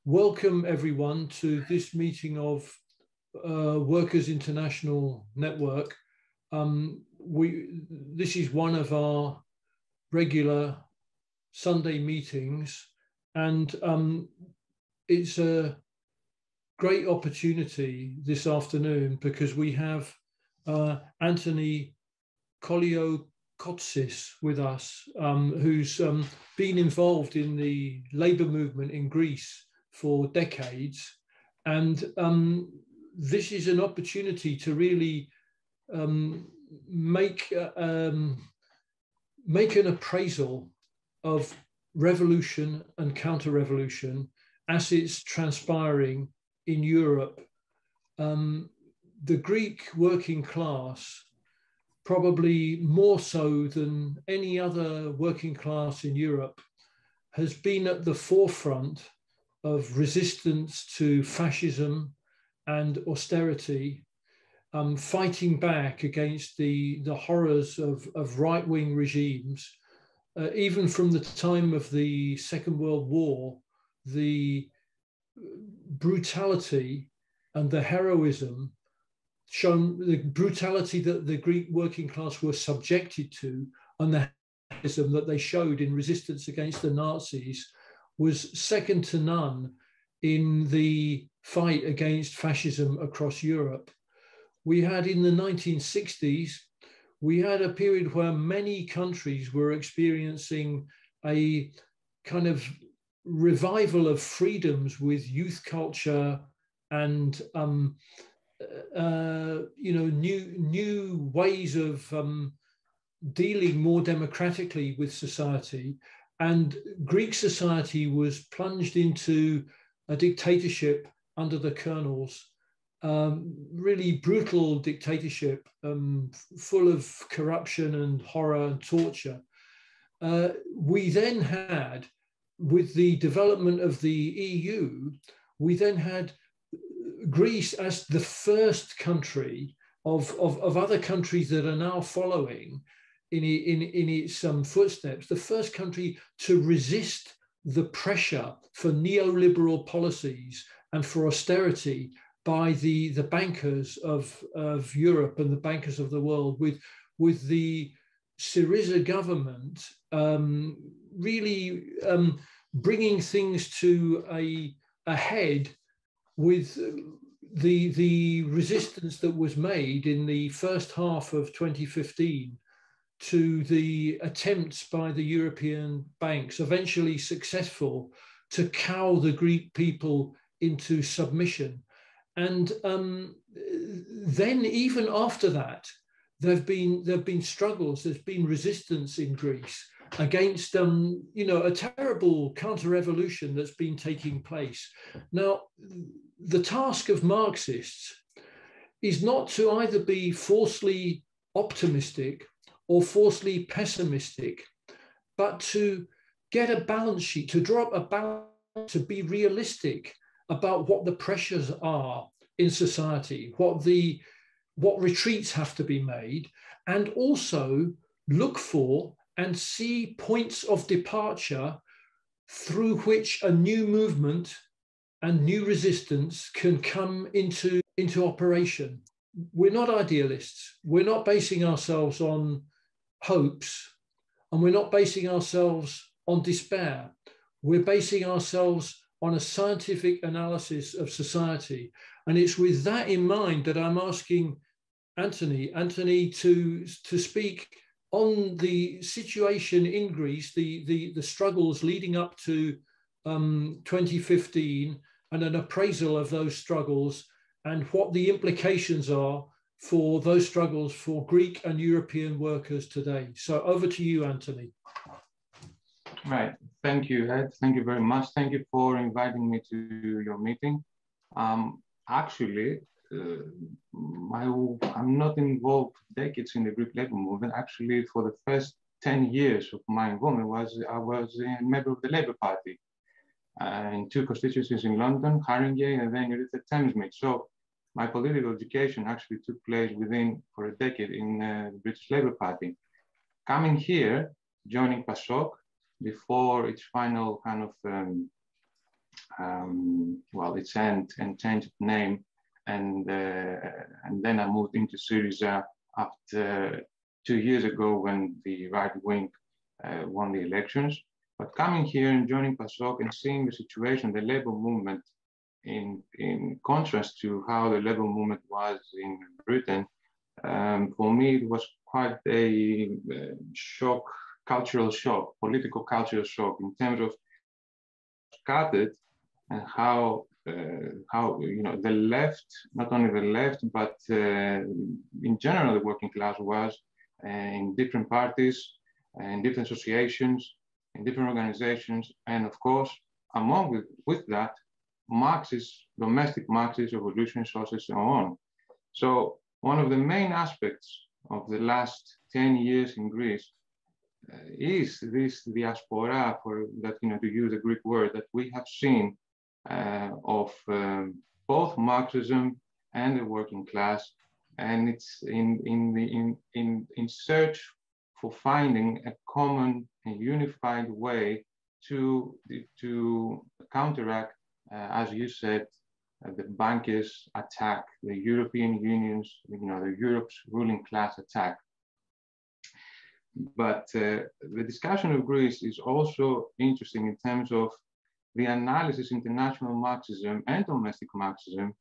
Welcome everyone to this meeting of Workers International Network. This is one of our regular Sunday meetings, and it's a great opportunity this afternoon because we have Anthony Kotsis with us, who's been involved in the labour movement in Greece for decades, and this is an opportunity to really make an appraisal of revolution and counter-revolution as it's transpiring in Europe. The Greek working class, probably more so than any other working class in Europe, has been at the forefront of resistance to fascism and austerity, fighting back against the horrors of right-wing regimes. Even from the time of the Second World War, the brutality and the heroism shown, the brutality that the Greek working class were subjected to and the heroism that they showed in resistance against the Nazis was second to none in the fight against fascism across Europe. We had in the 1960s, we had a period where many countries were experiencing a kind of revival of freedoms with youth culture and new ways of dealing more democratically with society. And Greek society was plunged into a dictatorship under the colonels, really brutal dictatorship, full of corruption and horror and torture. We then had, with the development of the EU, we then had Greece as the first country of other countries that are now following in its footsteps, the first country to resist the pressure for neoliberal policies and for austerity by the bankers of Europe and the bankers of the world, with the SYRIZA government really bringing things to a head with the resistance that was made in the first half of 2015 to the attempts by the European banks, eventually successful, to cow the Greek people into submission. And then even after that, there have been struggles, there's been resistance in Greece against a terrible counter-revolution that's been taking place. Now, the task of Marxists is not to either be falsely optimistic or falsely pessimistic, but to get a balance sheet, to draw up a balance, to be realistic about what the pressures are in society, what retreats have to be made, and also look for and see points of departure through which a new movement and new resistance can come into operation. We're not idealists. We're not basing ourselves on hopes, and we're not basing ourselves on despair. We're basing ourselves on a scientific analysis of society. And it's with that in mind that I'm asking Anthony to speak on the situation in Greece, the struggles leading up to 2015, and an appraisal of those struggles and what the implications are for those struggles for Greek and European workers today. So over to you, Anthony. Right. Thank you, Ed. Thank you very much. Thank you for inviting me to your meeting. Actually, I'm not involved decades in the Greek labor movement. Actually, for the first 10 years of my involvement, I was a member of the Labour Party in two constituencies in London, Haringey and then Erithra Thamesmead. So my political education actually took place for a decade in the British Labour Party. Coming here, joining PASOK before its final kind of well, its end and changed name. And then I moved into SYRIZA after 2 years ago when the right wing won the elections. But coming here and joining PASOK and seeing the situation, the labor movement, in contrast to how the labor movement was in Britain, for me it was quite a shock, cultural shock, political cultural shock in terms of scattered and how the left, not only the left, but in general the working class was in different parties, in different associations, in different organizations, and of course, among with that, Marxist, domestic Marxist, revolutionary sources, and so on. So one of the main aspects of the last 10 years in Greece is this diaspora, for that, to use a Greek word, that we have seen of both Marxism and the working class, and it's in search for finding a common and unified way to counteract, as you said, the bankers' attack, the European Union's, the Europe's ruling class attack. But the discussion of Greece is also interesting in terms of the analysis international Marxism and domestic Marxism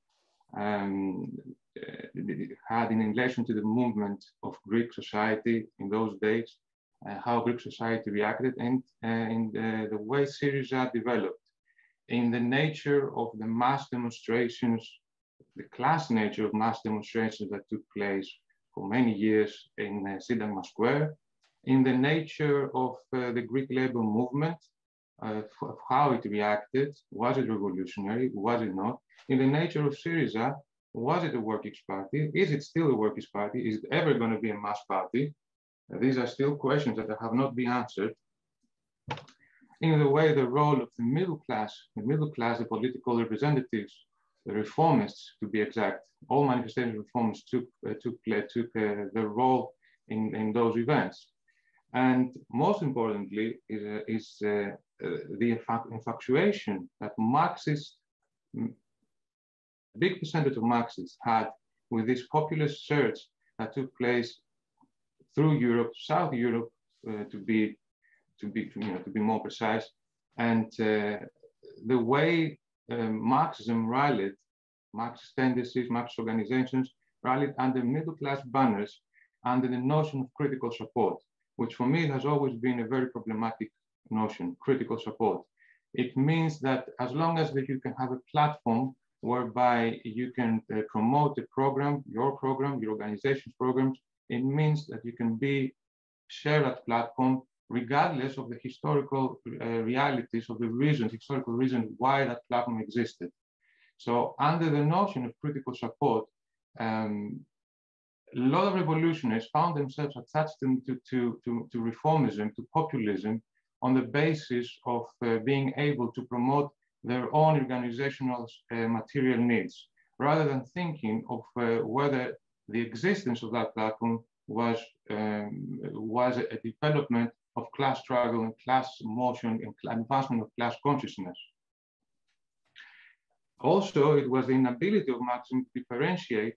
had in relation to the movement of Greek society in those days, how Greek society reacted, and in the way SYRIZA developed, in the nature of the mass demonstrations, the class nature of mass demonstrations that took place for many years in Syntagma Square, in the nature of the Greek labor movement, of how it reacted, was it revolutionary, was it not? In the nature of SYRIZA, was it a workers' party? Is it still a workers' party? Is it ever going to be a mass party? These are still questions that have not been answered. In the way the role of the middle class, the political representatives, the reformists to be exact, all manifestation reformists took the role in those events. And most importantly is the infatuation that Marxists, big percentage of Marxists had with this populist surge that took place through Europe, South Europe, to be more precise, and the way Marxism rallied, Marxist tendencies, Marxist organizations rallied under middle class banners under the notion of critical support, which for me has always been a very problematic notion, critical support. It means that as long as that you can have a platform whereby you can promote a program, your organization's programs, it means that you can share that platform regardless of the historical realities of the reasons, historical reasons why that platform existed. So under the notion of critical support, a lot of revolutionaries found themselves attached to reformism, to populism, on the basis of being able to promote their own organizational material needs, rather than thinking of whether the existence of that platform was a development of class struggle and class motion and advancement of class consciousness. Also, it was the inability of Marxism to differentiate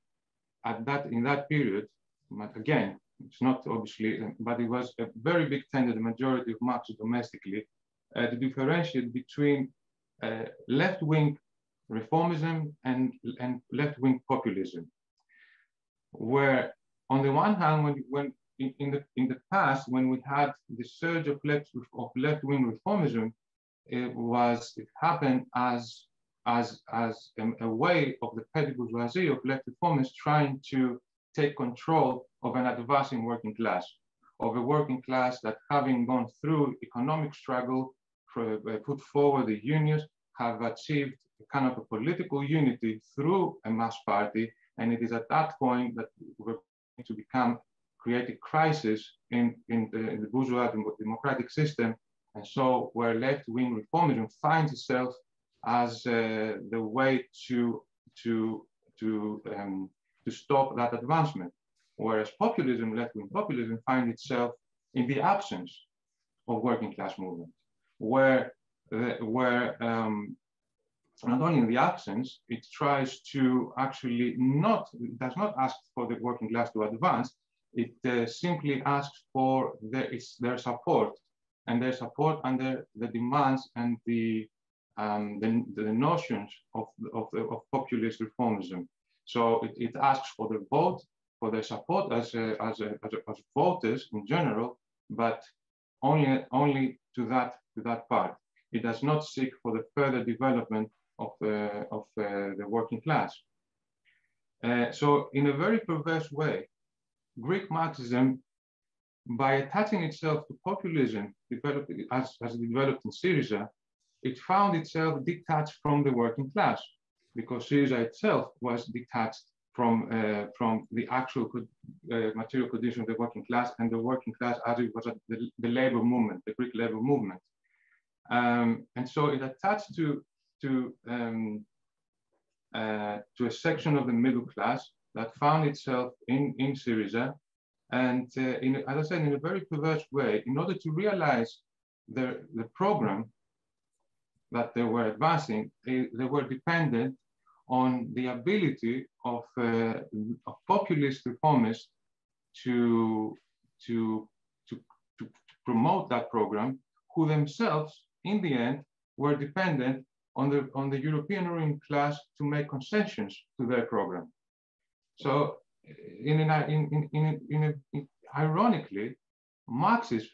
in that period. But again, it's not obviously, but it was a very big tendency, the majority of Marxists domestically, to differentiate between left-wing reformism and left-wing populism, where on the one hand, when in the past, when we had the surge of left-wing reformism, it happened as a way of the petty bourgeoisie of left reformists trying to take control of an advancing working class, of a working class that, having gone through economic struggle, put forward the unions, have achieved a kind of a political unity through a mass party. And it is at that point that we're going to create a crisis in the bourgeois democratic system. And so where left-wing reformism finds itself as the way to stop that advancement, whereas populism, left-wing populism, finds itself in the absence of working class movement, where not only in the absence, it tries to actually does not ask for the working class to advance. It simply asks for their support, and their support under the demands and the notions of populist reformism. So it asks for the vote, for their support as voters in general, but only to that part. It does not seek for the further development of the working class. So in a very perverse way, Greek Marxism, by attaching itself to populism, as developed in SYRIZA, it found itself detached from the working class, because SYRIZA itself was detached from the actual material condition of the working class, and the working class as it was at the labor movement, the Greek labor movement. And so it attached to a section of the middle class that found itself in SYRIZA, and as I said, in a very perverse way, in order to realize the program that they were advancing, they were dependent on the ability of populist reformists to promote that program, who themselves, in the end, were dependent on the European ruling class to make concessions to their program. So, ironically, Marxists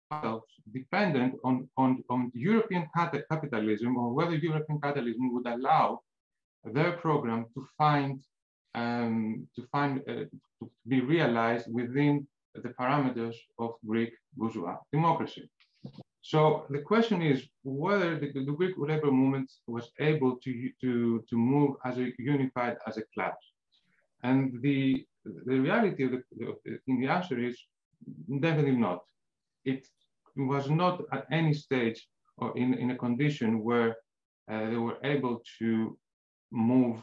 felt dependent on European capitalism, or whether European capitalism would allow their program to be realized within the parameters of Greek bourgeois democracy. So the question is whether the Greek labor movement was able to move as a unified as a class. And the reality of the answer is definitely not. It was not at any stage or in a condition where they were able to move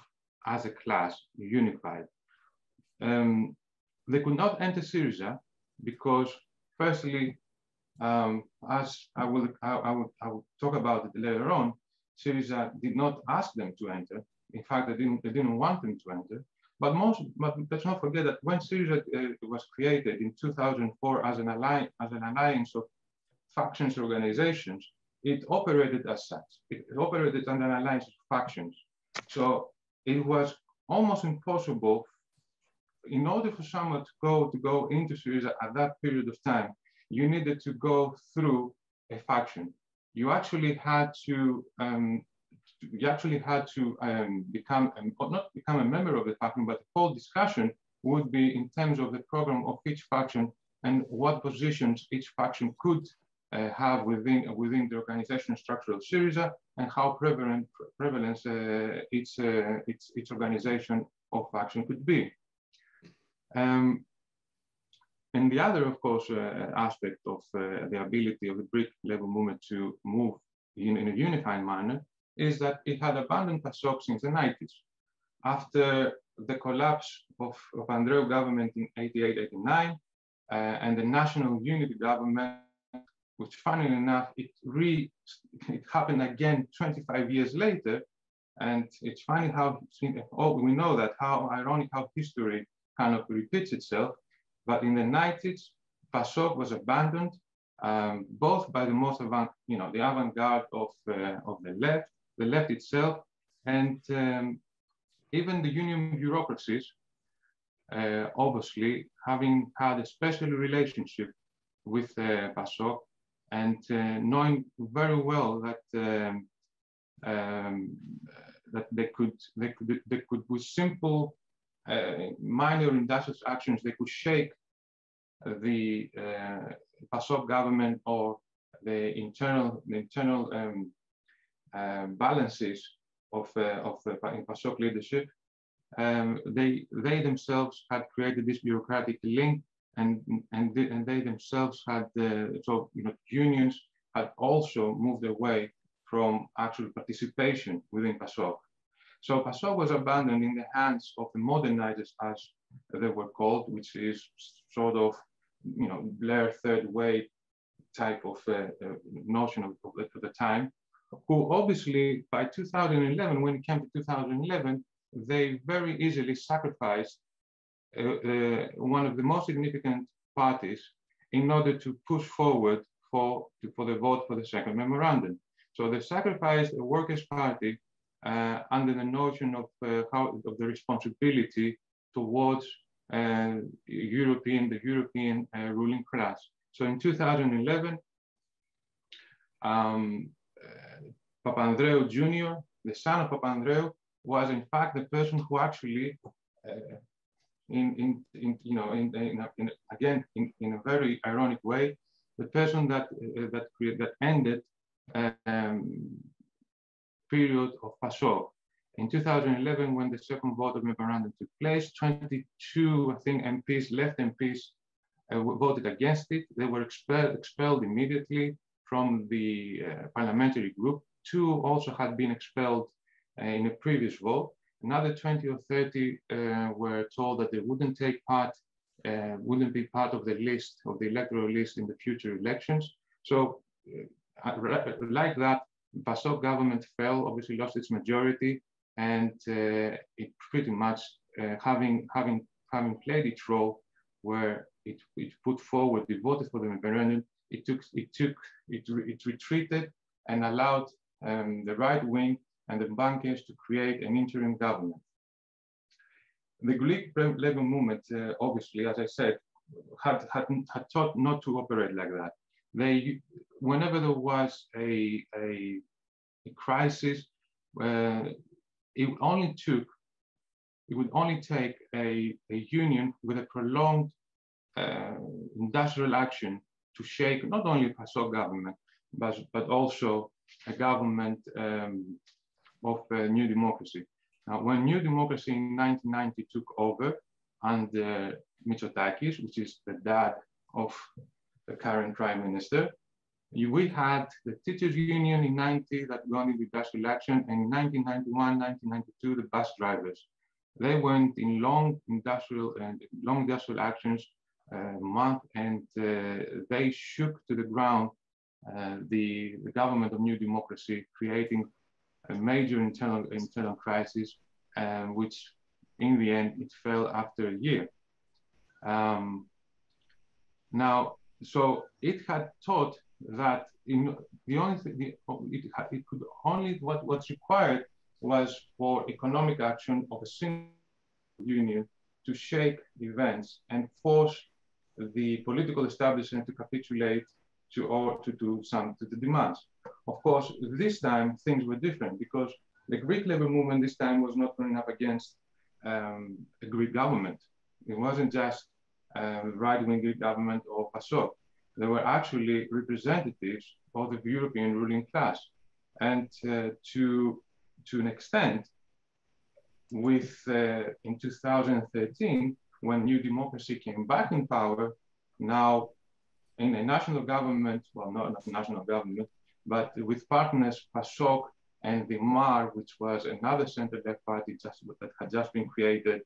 as a class, unified. They could not enter SYRIZA because, firstly, as I will talk about it later on, SYRIZA did not ask them to enter. In fact, they didn't want them to enter. But let's not forget that when SYRIZA was created in 2004 as an alliance of factions organizations, it operated as such. It operated under an alliance of factions. So it was almost impossible, in order for someone to go into SYRIZA at that period of time, you needed to go through a faction. You actually had to not become a member of the faction, but the whole discussion would be in terms of the program of each faction and what positions each faction could have within the organizational structure of SYRIZA, and how prevalent its organization of faction could be. And the other, of course, aspect of the ability of the Greek labor movement to move in a unified manner is that it had abandoned PASOK since the 90s. After the collapse of Andreou government in 88-89 and the national unity government, which funnily enough, it happened again 25 years later. And it's funny how, we know that, how ironic how history kind of repeats itself. But in the 90s, PASOK was abandoned, both by the most the avant-garde of the left itself, and even the union bureaucracies, obviously having had a special relationship with PASOK, and knowing very well that that they could with simple minor industrial actions, they could shake the PASOK government or the internal balances of PASOK leadership. They themselves had created this bureaucratic link, and they themselves had unions had also moved away from actual participation within PASOK. So PASOK was abandoned in the hands of the modernizers, as they were called, which is sort of, Blair third way type of notion of the time, who obviously by 2011, when it came to 2011, they very easily sacrificed one of the most significant parties in order to push forward for the vote for the second memorandum. So they sacrificed the Workers' Party under the notion of the responsibility towards the European ruling class. So in 2011, Papandreou Jr., the son of Papandreou, was in fact the person who actually, in a very ironic way, the person that ended period of PASOK. In 2011, when the second vote of memorandum took place, 22, I think, MPs, left MPs, voted against it. They were expelled immediately from the parliamentary group. 2 also had been expelled in a previous vote. Another 20 or 30 were told that they wouldn't take part, wouldn't be part of the list, of the electoral list in the future elections. So like that, PASOK government fell, obviously lost its majority, and it pretty much, having played its role where it put forward, it voted for the memorandum, it retreated and allowed the right wing and the bankers to create an interim government. The Greek labor movement, obviously, as I said, had taught not to operate like that. Whenever there was a crisis, it would only take a union with a prolonged industrial action to shake not only a PASOK government, but also a government of New Democracy. Now, when New Democracy in 1990 took over under Mitsotakis, which is the dad of the current prime minister, we had the teachers' union in 90 that went into industrial action, and in 1991, 1992, the bus drivers. They went in long industrial actions, month, and they shook to the ground the government of New Democracy, creating a major internal crisis, which in the end it fell after a year. Now, so it had taught that what's required was for economic action of a single union to shake events and force the political establishment to capitulate to the demands. Of course, this time things were different because the Greek labor movement this time was not running up against a Greek government. It wasn't just right-wing Greek government or PASOK. There were actually representatives of the European ruling class. And to an extent, in 2013, when New Democracy came back in power, now in a national government, well, not a national government, but with partners PASOK and the MAR, which was another center-left party that had just been created,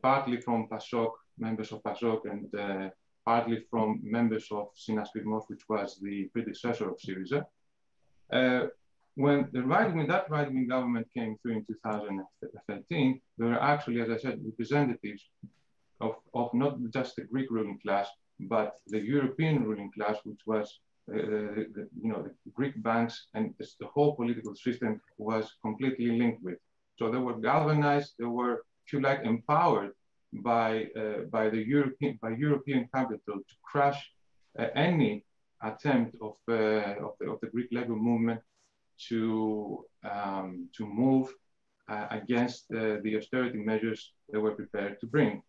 partly from PASOK, members of PASOK, and partly from members of Synasπισμός, which was the predecessor of SYRIZA. When that right-wing government came through in 2013, there were actually, as I said, representatives of not just the Greek ruling class, but the European ruling class, which was the Greek banks, and the whole political system was completely linked with. So they were galvanized, they were, if you like, empowered by European capital to crush any attempt of the Greek labor movement to move against the austerity measures they were prepared to bring.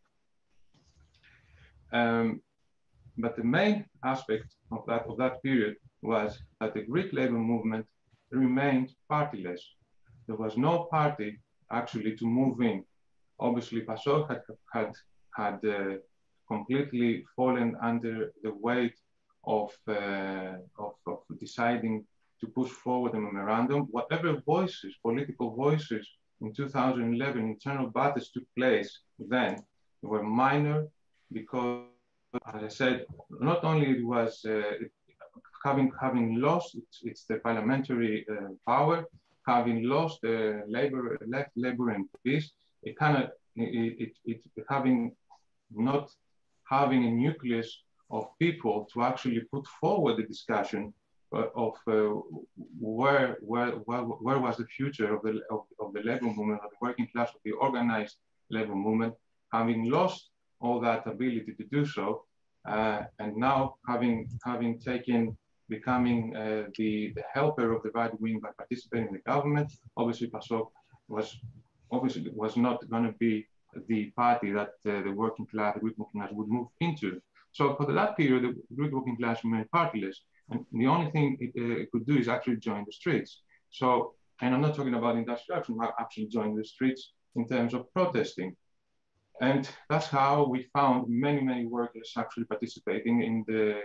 But the main aspect of that period was that the Greek labor movement remained partyless. There was no party actually to move in. Obviously, PASOK had completely fallen under the weight of deciding to push forward a memorandum. Whatever voices, political voices in 2011, internal battles took place then were minor because, as I said, not only it was having lost its the parliamentary power, having lost the left labor and peace, it kind of having not having a nucleus of people to actually put forward the discussion of where was the future of the labor movement, of the working class, of the organized labor movement, having lost all that ability to do so, and now becoming the helper of the right wing by participating in the government. Obviously, PASOK was not going to be the party that the working class, the Greek working class would move into. So for that period, the Greek working class remained partyless, and the only thing it could do is actually join the streets. So, and I'm not talking about industrial action, actually join the streets in terms of protesting. And that's how we found many workers actually participating in the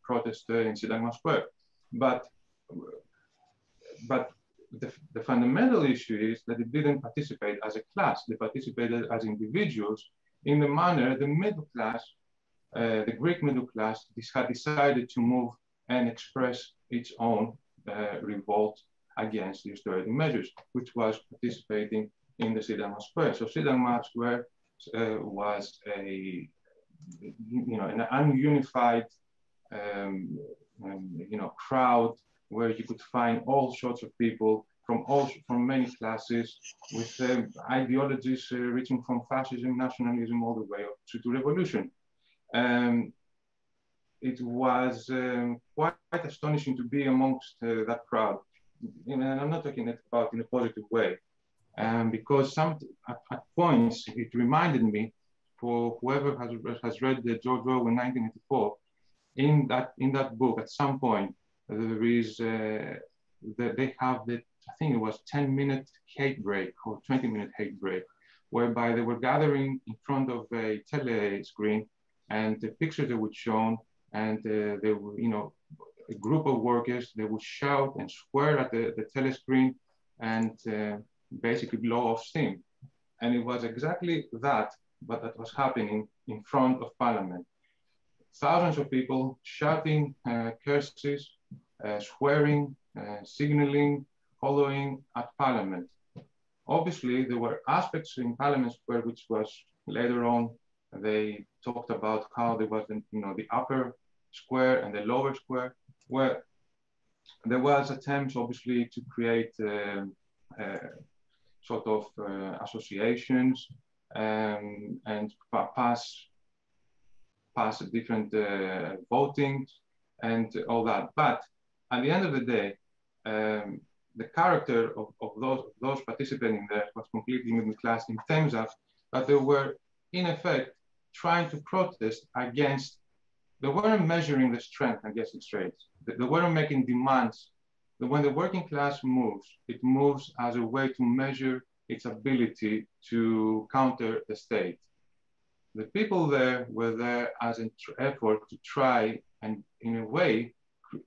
protest in Syntagma Square. But the fundamental issue is that it didn't participate as a class. They participated as individuals in the manner the middle class, the Greek middle class, had decided to move and express its own revolt against the austerity measures, which was participating in the Syntagma Square. So Syntagma Square was an ununified, crowd where you could find all sorts of people from many classes with ideologies reaching from fascism, nationalism, all the way up to revolution. It was quite astonishing to be amongst that crowd. And I'm not talking about in a positive way. Because at points it reminded me, for whoever has read the George Orwell 1984, in that book at some point there is they have the, I think it was 10-minute hate break or 20-minute hate break, whereby they were gathering in front of a tele screen, and the pictures that were shown, and they were, a group of workers, they would shout and swear at the telescreen and basically blow off steam. And it was exactly that, but that was happening in front of Parliament. Thousands of people shouting curses, swearing, signaling, following at Parliament. Obviously, there were aspects in Parliament Square which was later on, they talked about how there was the upper square and the lower square, where there was attempts obviously to create sort of associations and pass different voting and all that. But at the end of the day, the character of those participating there was completely middle class in terms of that they were in effect trying to protest against, they weren't measuring the strength against its rates. They weren't making demands. When the working class moves, it moves as a way to measure its ability to counter the state. The people there were there as an effort to try and, in a way,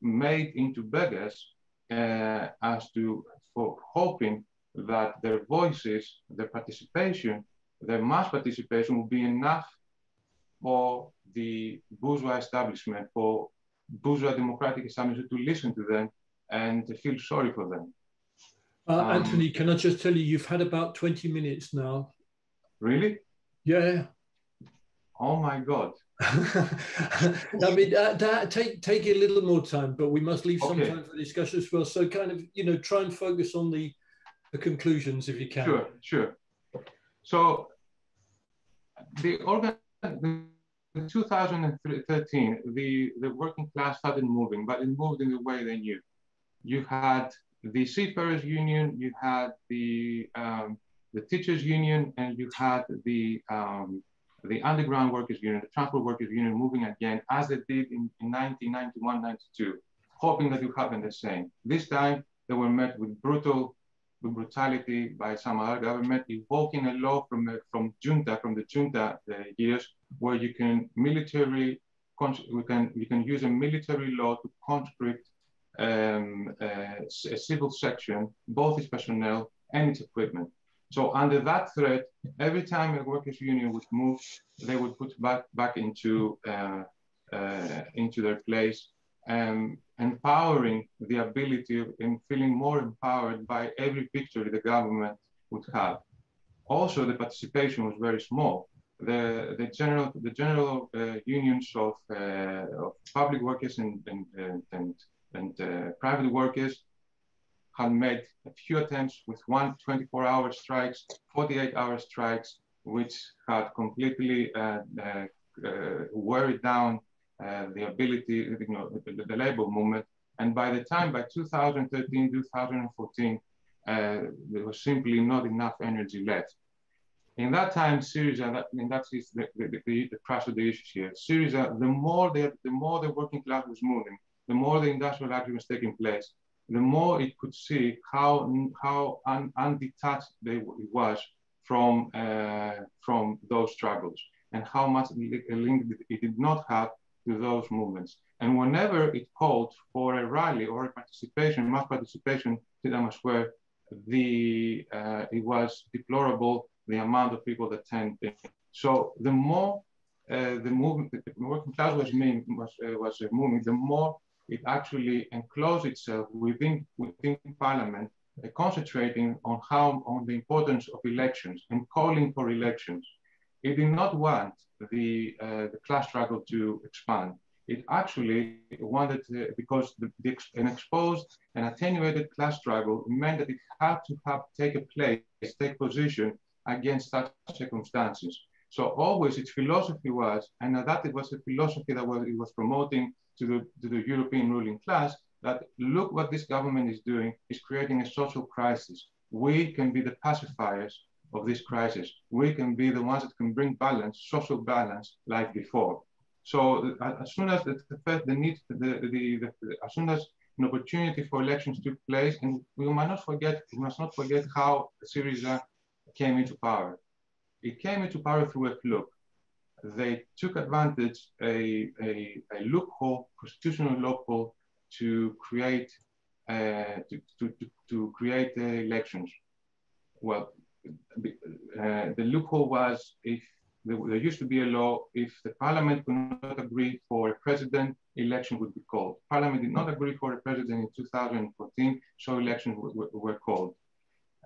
made into beggars for hoping that their voices, their participation, their mass participation will be enough for the bourgeois establishment, for bourgeois democratic establishment to listen to them and to feel sorry for them. Anthony, can I just tell you, you've had about 20 minutes now. Really? Yeah. Oh my God. I mean, take a little more time, but we must leave some time for discussion as well. So kind of, try and focus on the conclusions if you can. Sure. So the 2013, the working class started moving, but it moved in the way they knew. You had the seafarers union, you had the teachers union, and you had the underground workers union, the transport workers union moving again, as they did in 1991, 92, hoping that it would happen the same. This time, they were met with brutality by some other government, evoking a law from the junta years, where you can use a military law to conscript a civil section, both its personnel and its equipment. So under that threat, every time a workers' union would move, they would put back into their place empowering the ability of, and feeling more empowered by every victory the government would have. Also, the participation was very small. The general unions of public workers and private workers had made a few attempts with 24-hour strikes, 48-hour strikes, which had completely weighed down the ability, the labor movement. And by the time, by 2013, 2014, there was simply not enough energy left. In that time, SYRIZA, and that is the crux of the issues here. SYRIZA, the more the working class was moving, the more the industrial action was taking place, the more it could see how undetached it was from those struggles, and how much a link it did not have to those movements. And whenever it called for a rally or a participation, mass participation, Tiananmen Square, it was deplorable, the amount of people that attended. So the more the working class was moving, the more it actually enclosed itself within parliament, concentrating on the importance of elections and calling for elections. It did not want the class struggle to expand. It actually wanted because an exposed and attenuated class struggle meant that it had to take position against such circumstances. So always its philosophy was, and that it was a philosophy that it was promoting to the European ruling class, that look what this government is doing, is creating a social crisis. We can be the pacifiers of this crisis. We can be the ones that can bring balance, social balance, like before. So as soon as as soon as an opportunity for elections took place, and we must not forget how SYRIZA came into power. It came into power through a fluke. They took advantage a loophole, constitutional loophole, to create elections. Well, the loophole was, if there used to be a law, if the parliament could not agree for a president, election would be called. Parliament did not agree for a president in 2014, so elections were called.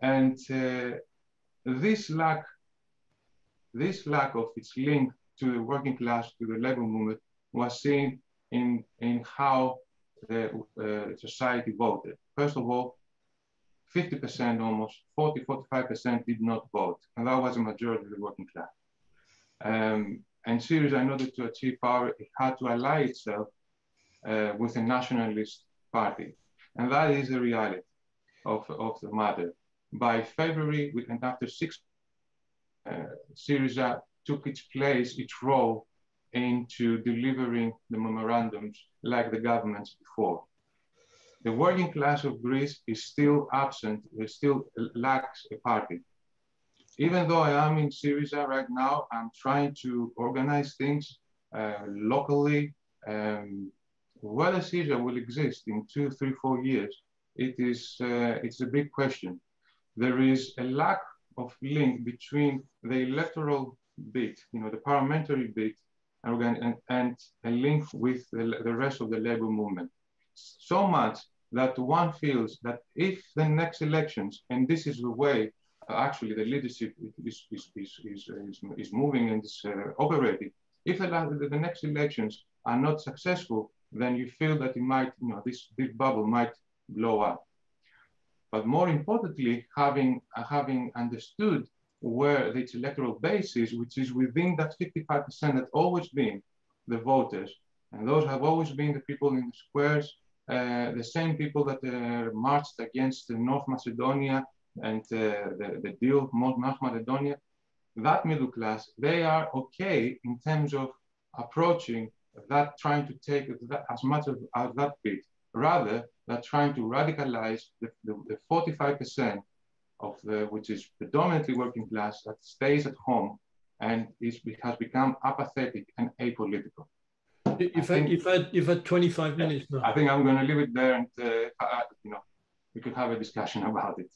And this lack of its link to the working class, to the labor movement, was seen in how the society voted. First of all, 50%, almost 40–45% did not vote, and that was a majority of the working class. And SYRIZA, in order to achieve power, it had to ally itself with a nationalist party, and that is the reality of the matter. By February, and after 6 SYRIZA took its role into delivering the memorandums like the governments before. The working class of Greece is still absent, it still lacks a party. Even though I am in SYRIZA right now, I'm trying to organize things locally. Whether SYRIZA will exist in 2, 3, 4 years, it's a big question. There is a lack of link between the electoral bit, the parliamentary bit, and a link with the rest of the labor movement. So much that one feels that if the next elections, and this is the way actually the leadership is moving and is operating, if the next elections are not successful, then you feel that it might, this big bubble might blow up. But more importantly, having understood where its electoral base is, which is within that 55% that's always been the voters, and those have always been the people in the squares, the same people that marched against North Macedonia and the deal of North Macedonia, that middle class, they are okay in terms of approaching that, trying to take as much of that bit. Rather, they're trying to radicalize the 45% of which is predominantly working class, that stays at home and has become apathetic and apolitical. You've had 25 minutes now. I think I'm going to leave it there, and we could have a discussion about it.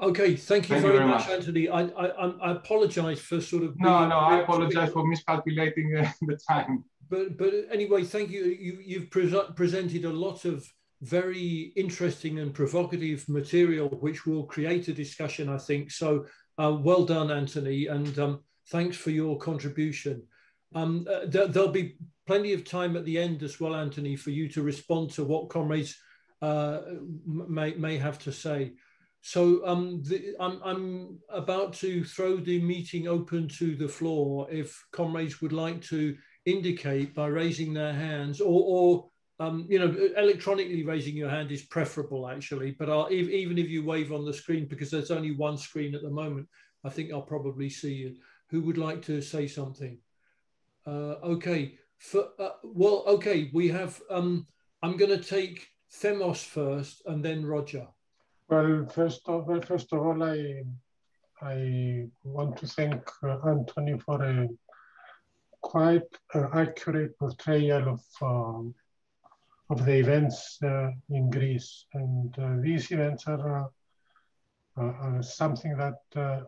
Okay, thank you very much, Anthony. I apologize for sort of I apologize for miscalculating the time. but anyway, thank you. You've presented a lot of very interesting and provocative material, which will create a discussion, I think. So well done, Anthony, and thanks for your contribution. There'll be plenty of time at the end as well, Anthony, for you to respond to what comrades may have to say. So I'm about to throw the meeting open to the floor if comrades would like to indicate by raising their hands, or you know, electronically raising your hand is preferable actually, but even if you wave on the screen, because there's only one screen at the moment, I think I'll probably see you. Who would like to say something? Okay, well, okay, we have, I'm going to take Themos first and then Roger. Well, first of all, I want to thank Anthony for a quite accurate portrayal of the events in Greece, and these events are something that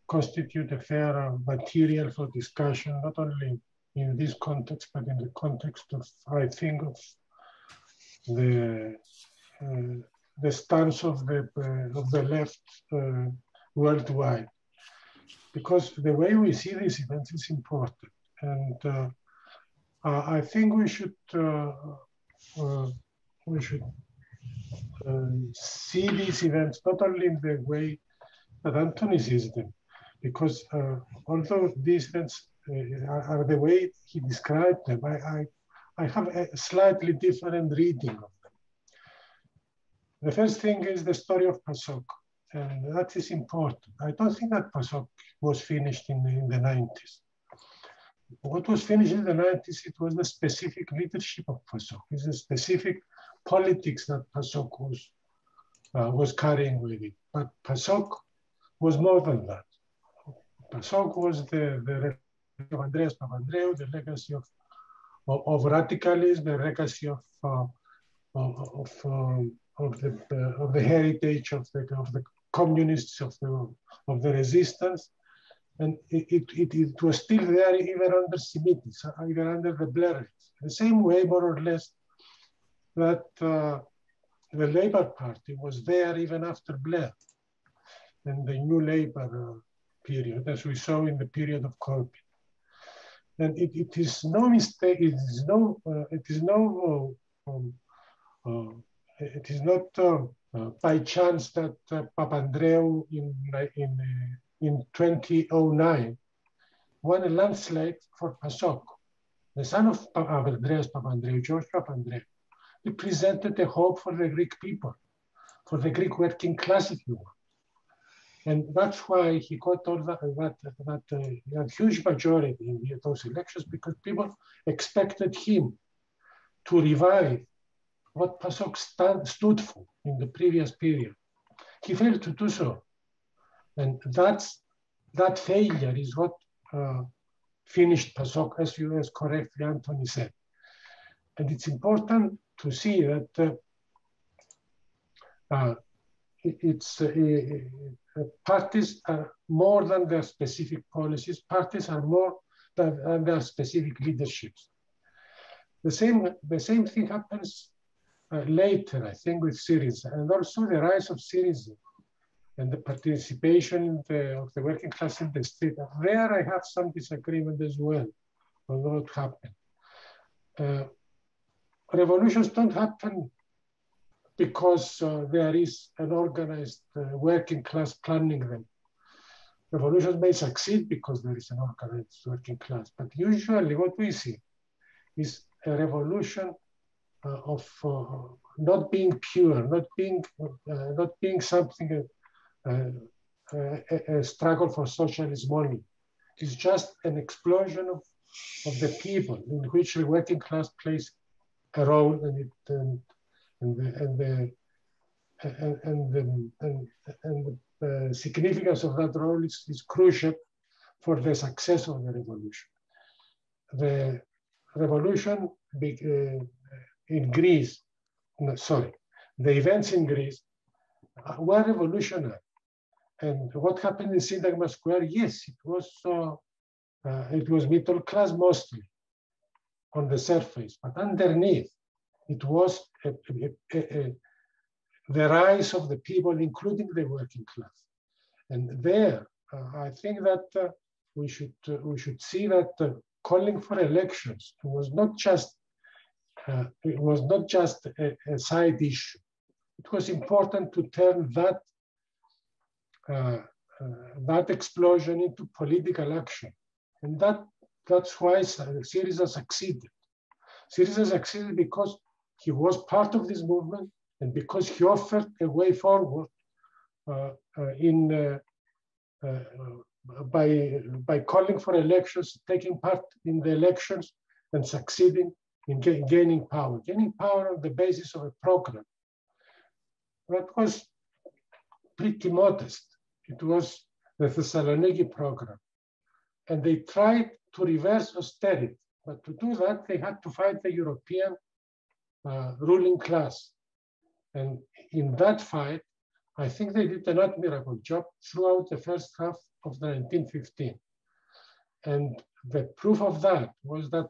constitute a fair material for discussion, not only in this context, but in the context of, I think, of the stance of the left worldwide, because the way we see these events is important, and I think we should see these events not only in the way that Anthony sees them, because although these events are the way he described them, I have a slightly different reading of them. The first thing is the story of PASOK, and that is important. I don't think that PASOK was finished in the 90s. What was finished in the 90s, it was the specific leadership of PASOK. It's the specific politics that PASOK was carrying with it. But PASOK was more than that. PASOK was the legacy of Andreas Papandreou, the legacy of radicalism, the legacy of the heritage of the communists, of the resistance. And it was still there even under Simitis, even under the Blairites. The same way, more or less, that the Labour Party was there even after Blair and the New Labour period, as we saw in the period of Corbyn. And it is no mistake, it is not by chance that Papandreou in 2009 won a landslide for PASOK. The son of Andreas Papandreou, George Papandreou, represented a hope for the Greek people, for the Greek working class, if you want. And that's why he got all that huge majority in those elections, because people expected him to revive what PASOK stood for in the previous period. He failed to do so. And that failure is what finished PASOK, as correctly Anthony said. And it's important to see that parties are more than their specific policies. Parties are more than their specific leaderships. The same thing happens later, I think, with SYRIZA, and also the rise of SYRIZA and the participation of the working class in the street. There I have some disagreement as well, although it happened. Revolutions don't happen because there is an organized working class planning them. Revolutions may succeed because there is an organized working class, but usually what we see is a revolution of not being pure, not being something, a struggle for socialism only. It's just an explosion of the people in which the working class plays a role, and the significance of that role is crucial for the success of the revolution. The revolution in Greece, the events in Greece were revolutionary. And what happened in Syntagma Square, yes, it was middle class mostly. on the surface, but underneath, it was the rise of the people, including the working class. And there, I think that we should see that calling for elections was not just a side issue. It was important to turn that explosion into political action, and that's why SYRIZA succeeded. SYRIZA succeeded because he was part of this movement and because he offered a way forward by calling for elections, taking part in the elections, and succeeding in gaining power on the basis of a program that was pretty modest. It was the Thessaloniki program. And they tried to reverse austerity. But to do that, they had to fight the European ruling class. And in that fight, I think they did an admirable job throughout the first half of 1915. And the proof of that was that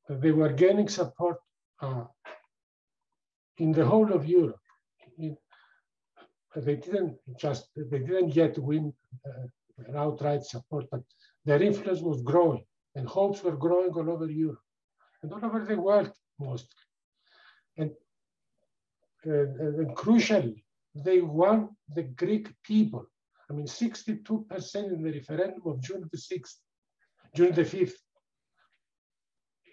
they were gaining support in the whole of Europe. They didn't yet win an outright support, but their influence was growing, and hopes were growing all over Europe and all over the world mostly. And crucially, they won the Greek people. I mean, 62% in the referendum of June the 5th.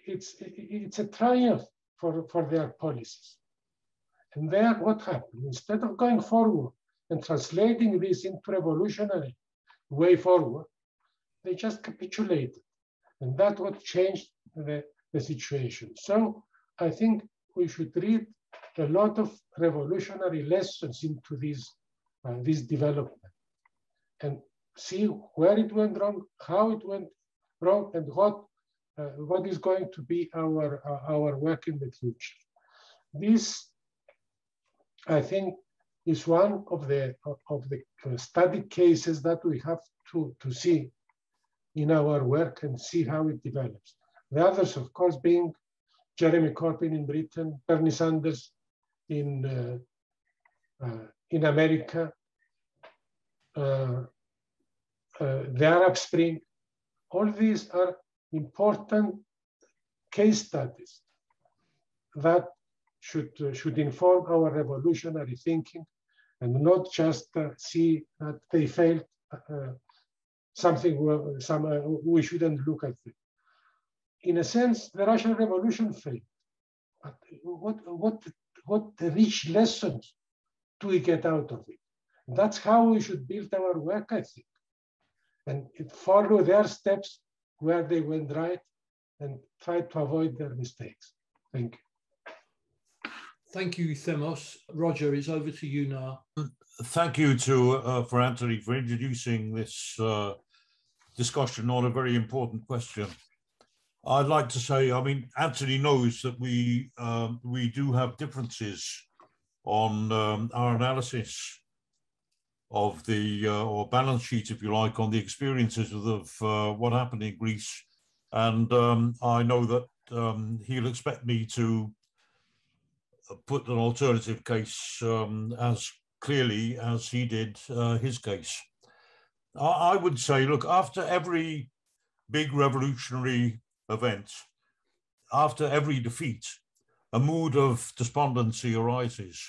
It's a triumph for their policies. And there, what happened? Instead of going forward and translating this into revolutionary way forward, they just capitulated. And that's what changed the situation. So I think we should read a lot of revolutionary lessons into this development and see where it went wrong, how it went wrong, and what is going to be our work in the future. This, I think, is one of the study cases that we have to see in our work and see how it develops. The others, of course, being Jeremy Corbyn in Britain, Bernie Sanders in America, the Arab Spring. All these are important case studies that should inform our revolutionary thinking and not just see that they failed, we shouldn't look at it. In a sense, the Russian Revolution failed. But what rich lessons do we get out of it? That's how we should build our work, I think. And follow their steps where they went right and try to avoid their mistakes. Thank you. Thank you, Themos. Roger, it's over to you now. Thank you for Anthony for introducing this discussion on a very important question. I'd like to say, I mean, Anthony knows that we do have differences on our analysis of the or balance sheet, if you like, on the experiences of what happened in Greece, and I know that he'll expect me to put an alternative case as clearly as he did his case. I would say, look, after every big revolutionary event, after every defeat, a mood of despondency arises.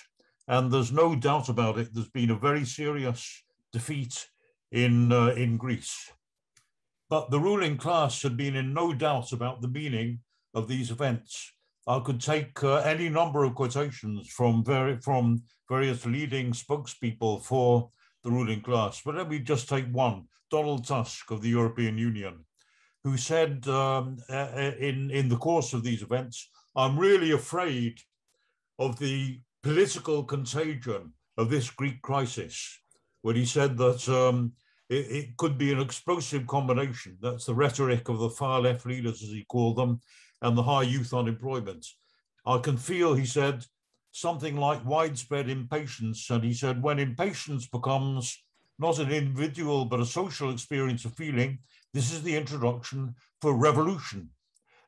And there's no doubt about it, there's been a very serious defeat in Greece. But the ruling class had been in no doubt about the meaning of these events. I could take any number of quotations from various leading spokespeople for the ruling class, but let me just take one, Donald Tusk of the European Union, who said in the course of these events, I'm really afraid of the political contagion of this Greek crisis, when he said that it could be an explosive combination. That's the rhetoric of the far left leaders, as he called them, and the high youth unemployment. I can feel, he said, something like widespread impatience. And he said, when impatience becomes not an individual, but a social experience of feeling, this is the introduction for revolution.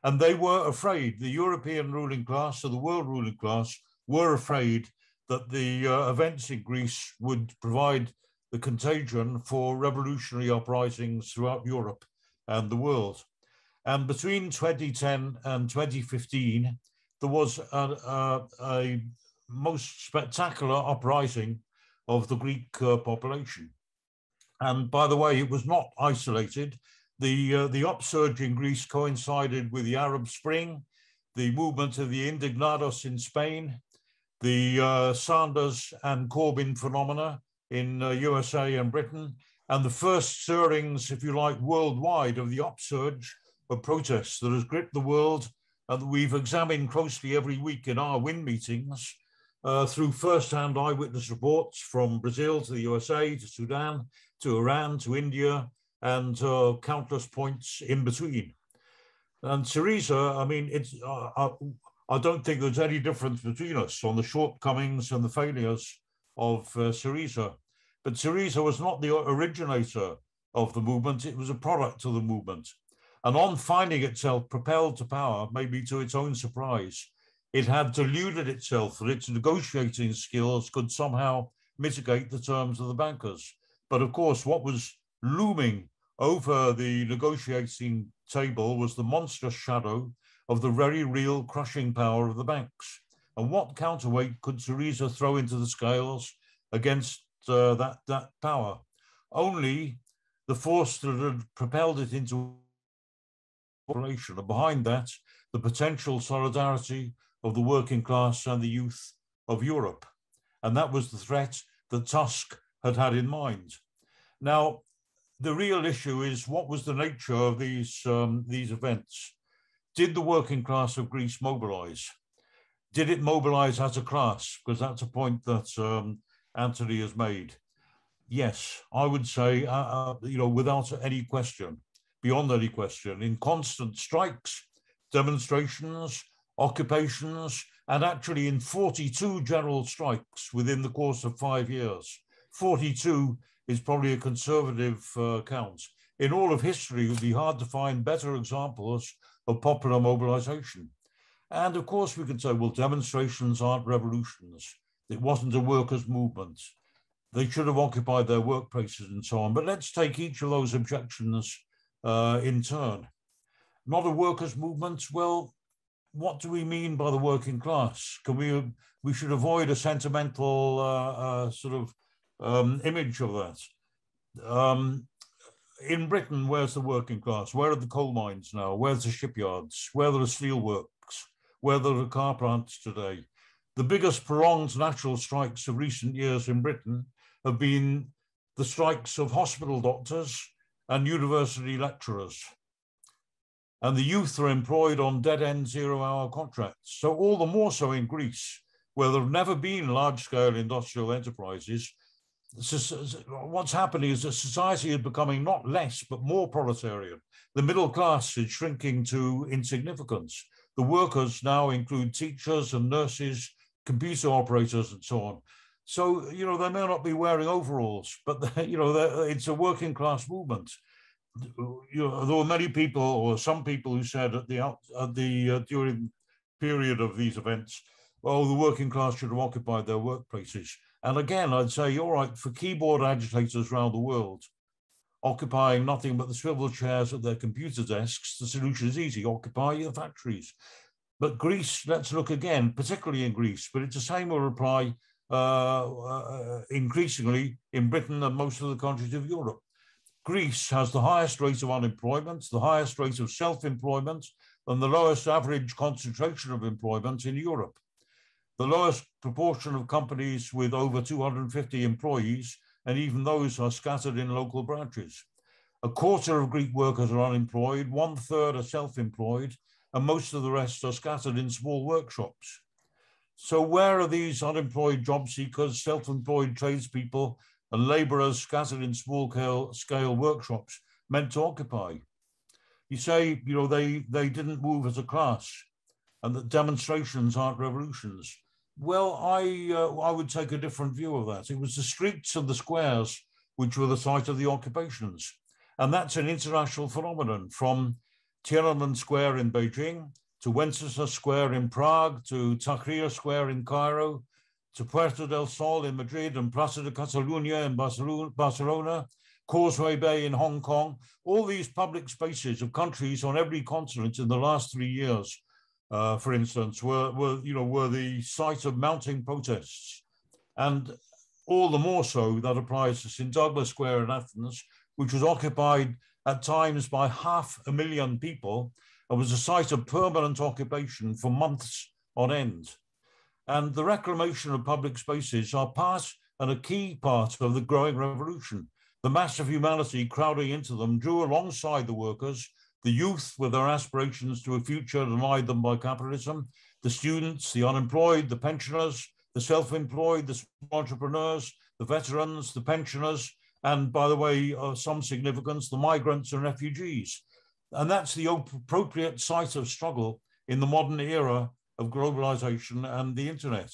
And they were afraid, the European ruling class or the world ruling class were afraid that the events in Greece would provide the contagion for revolutionary uprisings throughout Europe and the world. And between 2010 and 2015, there was a most spectacular uprising of the Greek population. And by the way, it was not isolated. The upsurge in Greece coincided with the Arab Spring, the movement of the Indignados in Spain, the Sanders and Corbyn phenomena in USA and Britain, and the first stirrings, if you like, worldwide of the upsurge of protests that has gripped the world and that we've examined closely every week in our WIN meetings through first-hand eyewitness reports from Brazil to the USA, to Sudan, to Iran, to India, and countless points in between. And SYRIZA, I mean, I don't think there's any difference between us on the shortcomings and the failures of SYRIZA. But SYRIZA was not the originator of the movement, it was a product of the movement. And on finding itself propelled to power, maybe to its own surprise, it had deluded itself that its negotiating skills could somehow mitigate the terms of the bankers. But of course, what was looming over the negotiating table was the monstrous shadow of the very real crushing power of the banks. And what counterweight could SYRIZA throw into the scales against that power? Only the force that had propelled it into operation, and behind that, the potential solidarity of the working class and the youth of Europe. And that was the threat that Tusk had had in mind. Now, the real issue is, what was the nature of these events? Did the working class of Greece mobilize? Did it mobilize as a class? Because that's a point that Anthony has made. Yes, I would say, without any question, beyond any question, in constant strikes, demonstrations, occupations, and actually in 42 general strikes within the course of 5 years. 42 is probably a conservative count. In all of history, it would be hard to find better examples of popular mobilization. And of course, we can say, well, demonstrations aren't revolutions. It wasn't a workers' movement. They should have occupied their workplaces and so on. But let's take each of those objections in turn. Not a workers' movement? Well, what do we mean by the working class? We should avoid a sentimental image of that. In Britain, where's the working class? Where are the coal mines now? Where's the shipyards? Where are the steel works? Where are the car plants today? The biggest prolonged national strikes of recent years in Britain have been the strikes of hospital doctors and university lecturers. And the youth are employed on dead-end zero-hour contracts. So all the more so in Greece, where there have never been large-scale industrial enterprises. What's happening is that society is becoming not less, but more proletarian. The middle class is shrinking to insignificance. The workers now include teachers and nurses, computer operators, and so on. So, they may not be wearing overalls, but, it's a working class movement. There were many people, or some people, who said during the period of these events, well, the working class should have occupied their workplaces. And again, I'd say, all right, for keyboard agitators around the world, occupying nothing but the swivel chairs at their computer desks, the solution is easy: occupy your factories. But Greece, let's look again, particularly in Greece, but it's the same will apply increasingly in Britain and most of the countries of Europe. Greece has the highest rate of unemployment, the highest rate of self-employment, and the lowest average concentration of employment in Europe. The lowest proportion of companies with over 250 employees, and even those are scattered in local branches. A quarter of Greek workers are unemployed, 1/3 are self-employed, and most of the rest are scattered in small workshops. So where are these unemployed job seekers, self-employed tradespeople, and laborers scattered in small-scale workshops meant to occupy? You say, they didn't move as a class, and that demonstrations aren't revolutions. Well, I would take a different view of that. It was the streets and the squares which were the site of the occupations. And that's an international phenomenon, from Tiananmen Square in Beijing, to Wenceslas Square in Prague, to Tahrir Square in Cairo, to Puerta del Sol in Madrid and Plaza de Catalunya in Barcelona, Causeway Bay in Hong Kong. All these public spaces of countries on every continent in the last 3 years, for instance, were the site of mounting protests. And all the more so that applies to St. Douglas Square in Athens, which was occupied at times by 500,000 people and was a site of permanent occupation for months on end. And the reclamation of public spaces are part and a key part of the growing revolution. The mass of humanity crowding into them drew alongside the workers, the youth with their aspirations to a future denied them by capitalism, the students, the unemployed, the pensioners, the self-employed, the small entrepreneurs, the veterans, the pensioners, and by the way, some significance, the migrants and refugees. And that's the appropriate site of struggle in the modern era of globalization and the internet.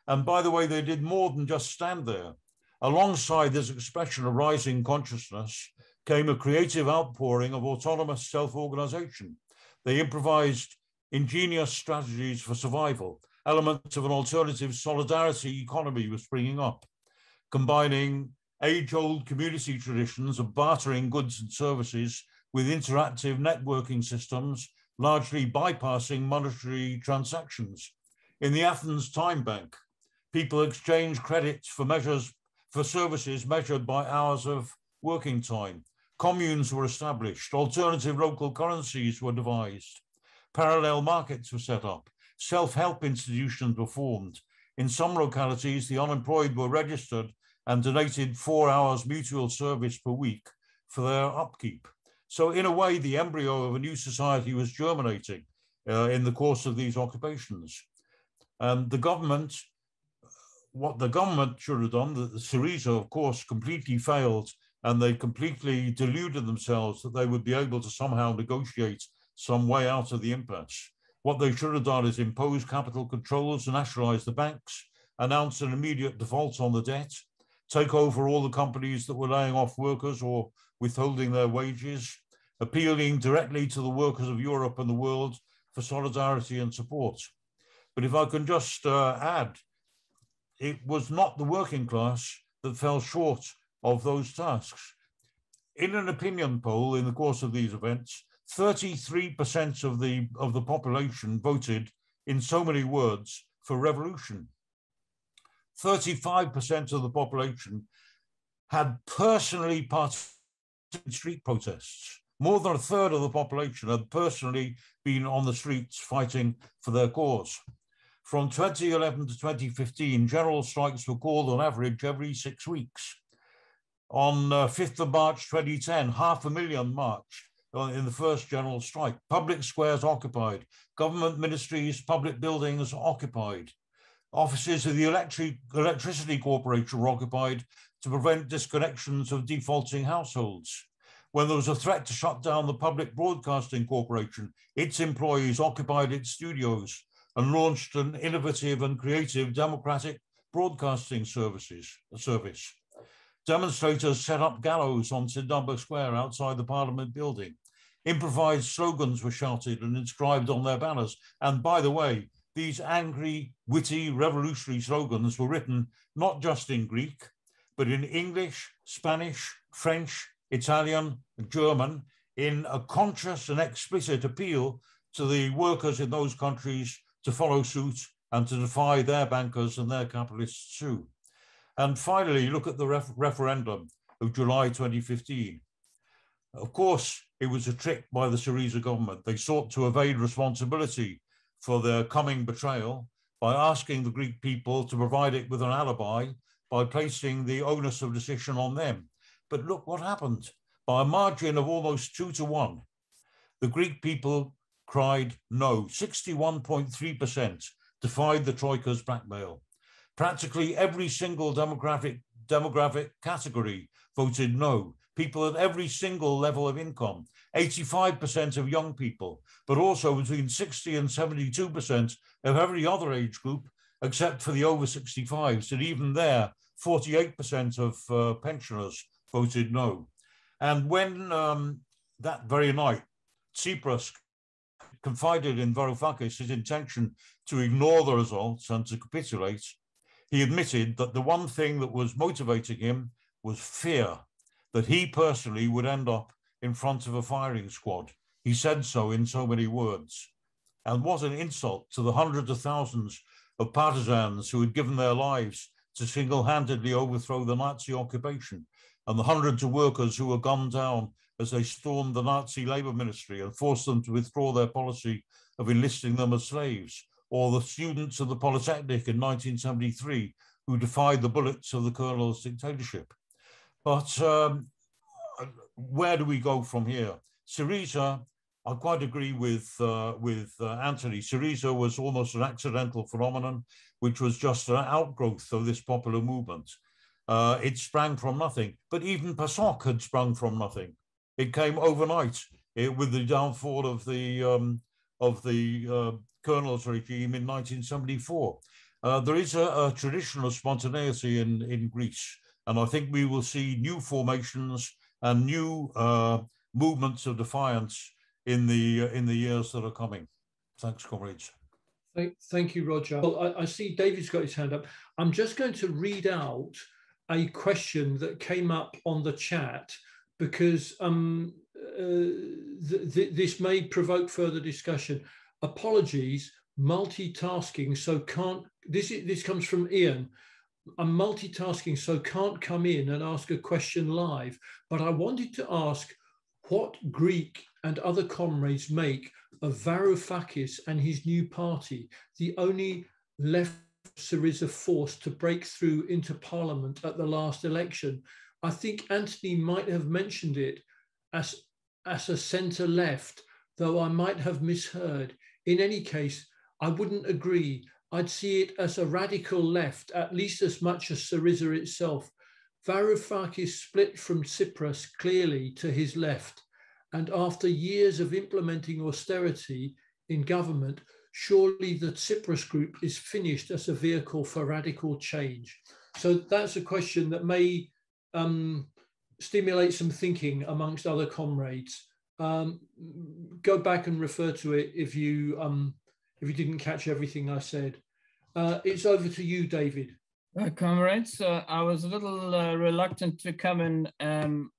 And by the way, they did more than just stand there. Alongside this expression of rising consciousness came a creative outpouring of autonomous self-organization. They improvised ingenious strategies for survival. Elements of an alternative solidarity economy were springing up, combining age-old community traditions of bartering goods and services with interactive networking systems, largely bypassing monetary transactions. In the Athens Time Bank, people exchanged credits for services measured by hours of working time. Communes were established, alternative local currencies were devised, parallel markets were set up, self-help institutions were formed. In some localities, the unemployed were registered and donated 4 hours mutual service per week for their upkeep. So in a way, the embryo of a new society was germinating in the course of these occupations. And the government, what the government should have done, the SYRIZA, of course, completely failed, and they completely deluded themselves that they would be able to somehow negotiate some way out of the impasse. What they should have done is impose capital controls, nationalize the banks, announce an immediate default on the debt, take over all the companies that were laying off workers or withholding their wages, appealing directly to the workers of Europe and the world for solidarity and support. But if I can just add, it was not the working class that fell short of those tasks. In an opinion poll in the course of these events, 33% of the population voted in so many words for revolution. 35% of the population had personally participated in street protests. More than a third of the population had personally been on the streets fighting for their cause. From 2011 to 2015, general strikes were called on average every 6 weeks. On 5th of March 2010, 500,000 marched in the first general strike. Public squares occupied, government ministries, public buildings occupied. Offices of the Electricity Corporation were occupied to prevent disconnections of defaulting households. When there was a threat to shut down the Public Broadcasting Corporation, its employees occupied its studios and launched an innovative and creative democratic broadcasting service. Demonstrators set up gallows on St. Douglas Square outside the Parliament building. Improvised slogans were shouted and inscribed on their banners. And by the way, these angry, witty, revolutionary slogans were written not just in Greek, but in English, Spanish, French, Italian, and German, in a conscious and explicit appeal to the workers in those countries to follow suit and to defy their bankers and their capitalists too. And finally, look at the referendum of July 2015. Of course, it was a trick by the SYRIZA government. They sought to evade responsibility for their coming betrayal by asking the Greek people to provide it with an alibi by placing the onus of decision on them. But look what happened. By a margin of almost 2 to 1, the Greek people cried no. 61.3% defied the troika's blackmail. Practically every single demographic category voted no. People at every single level of income, 85% of young people, but also between 60 and 72% of every other age group, except for the over 65s. And even there, 48% of pensioners voted no. And when that very night, Tsipras confided in Varoufakis his intention to ignore the results and to capitulate, he admitted that the one thing that was motivating him was fear, that he personally would end up in front of a firing squad. He said so in so many words. And what an insult to the hundreds of thousands of partisans who had given their lives to single-handedly overthrow the Nazi occupation, and the hundreds of workers who were gunned down as they stormed the Nazi labor ministry and forced them to withdraw their policy of enlisting them as slaves, or the students of the Polytechnic in 1973 who defied the bullets of the colonel's dictatorship. But where do we go from here? SYRIZA, I quite agree with Anthony. SYRIZA was almost an accidental phenomenon, which was just an outgrowth of this popular movement. It sprang from nothing, but even PASOK had sprung from nothing. It came overnight with the downfall of the colonel's regime in 1974. There is a tradition of spontaneity in Greece, and I think we will see new formations and new movements of defiance in the years that are coming. Thanks, comrades. Thank you, Roger. Well, I see David's got his hand up. I'm just going to read out a question that came up on the chat because this may provoke further discussion. Apologies, multitasking, so can't, this comes from Ian. I'm multitasking, so can't come in and ask a question live, but I wanted to ask what Greek and other comrades make of Varoufakis and his new party, the only left SYRIZA force to break through into parliament at the last election. I think Anthony might have mentioned it as a centre left, though I might have misheard. In any case, I wouldn't agree. I'd see it as a radical left, at least as much as SYRIZA itself. Varoufakis split from Tsipras clearly to his left, and after years of implementing austerity in government, surely the Tsipras group is finished as a vehicle for radical change. So that's a question that may stimulate some thinking amongst other comrades. Go back and refer to it if you didn't catch everything I said. It's over to you, David. Comrades, I was a little reluctant to come in and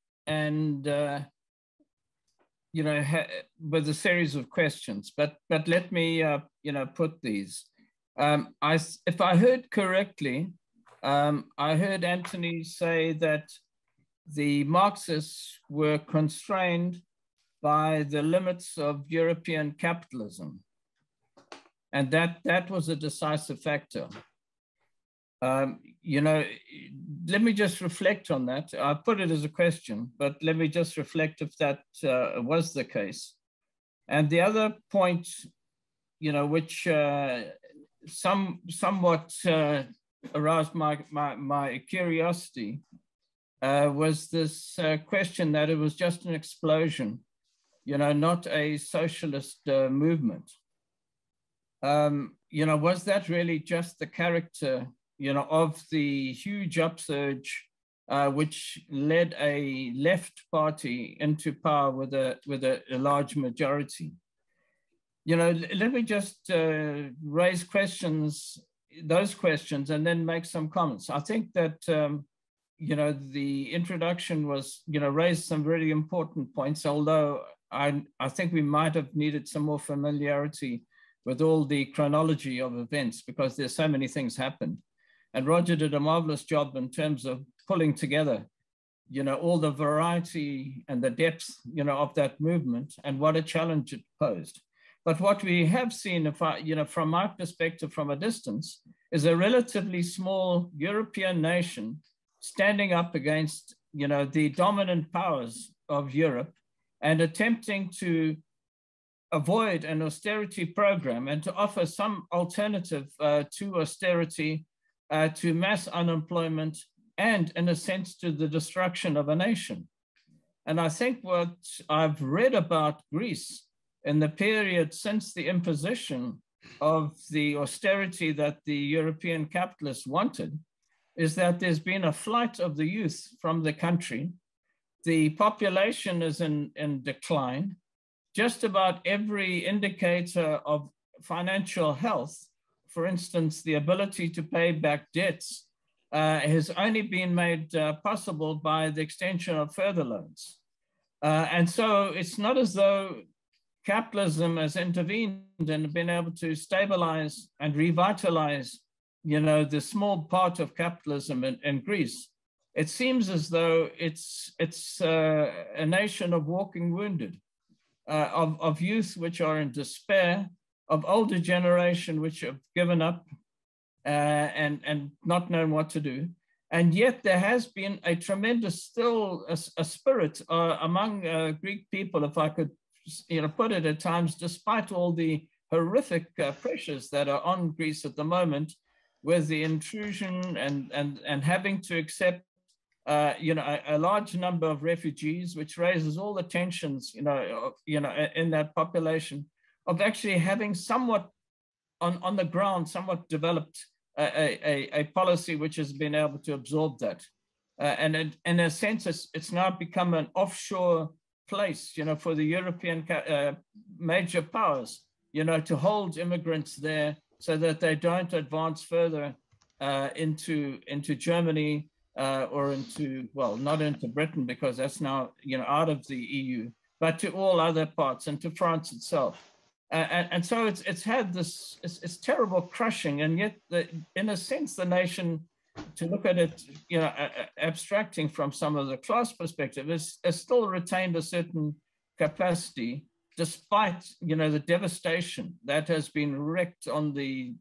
with a series of questions, but let me put these. If I heard correctly, I heard Anthony say that the Marxists were constrained by the limits of European capitalism, and that was a decisive factor. Let me just reflect on that. I put it as a question, but let me just reflect if that was the case. And the other point, which somewhat aroused my curiosity was this question that it was just an explosion, not a socialist movement. Was that really just the character of the huge upsurge, which led a left party into power with a large majority? Let me just raise those questions, and then make some comments. I think that the introduction was raised some really important points, although I think we might have needed some more familiarity with all the chronology of events, because there's so many things happened. And Roger did a marvelous job in terms of pulling together, all the variety and the depth, of that movement and what a challenge it posed. But what we have seen, from my perspective from a distance, is a relatively small European nation standing up against, the dominant powers of Europe and attempting to avoid an austerity program and to offer some alternative to austerity, to mass unemployment, and in a sense to the destruction of a nation. And I think what I've read about Greece in the period since the imposition of the austerity that the European capitalists wanted is that there's been a flight of the youth from the country. The population is in decline. just about every indicator of financial health, for instance, the ability to pay back debts, has only been made possible by the extension of further loans. And so it's not as though capitalism has intervened and been able to stabilize and revitalize, you know, the small part of capitalism in Greece. It seems as though it's a nation of walking wounded, of youth which are in despair, of older generation which have given up and not known what to do. And yet there has been a tremendous still a spirit among Greek people, if I could put it at times, despite all the horrific pressures that are on Greece at the moment, with the intrusion and having to accept a large number of refugees, which raises all the tensions in that population, of actually having somewhat on the ground, somewhat developed a policy which has been able to absorb that. And in a sense, it's now become an offshore place, for the European major powers, to hold immigrants there so that they don't advance further into Germany or into, well, not into Britain, because that's now, out of the EU, but to all other parts and to France itself. And so it's had this, it's terrible crushing, and yet in a sense, the nation, to look at it, abstracting from some of the class perspective, has still retained a certain capacity, despite, the devastation that has been wreaked on the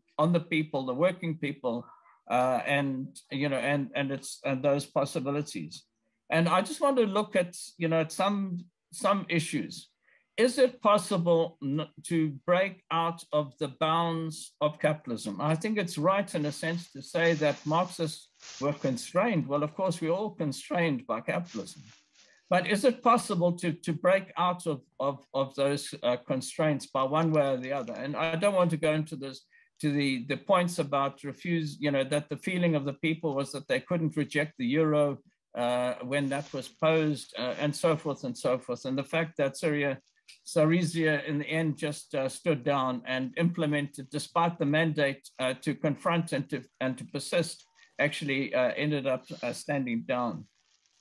people, the working people, and those possibilities. And I just want to look at, at some issues. Is it possible to break out of the bounds of capitalism? I think it's right in a sense to say that Marxists were constrained. Well, of course, we're all constrained by capitalism. But is it possible to break out of those constraints by one way or the other? And I don't want to go into this, to the points about that the feeling of the people was that they couldn't reject the euro when that was posed, and so forth and so forth. And the fact that SYRIZA in the end just stood down and implemented, despite the mandate to confront and to persist, actually ended up standing down.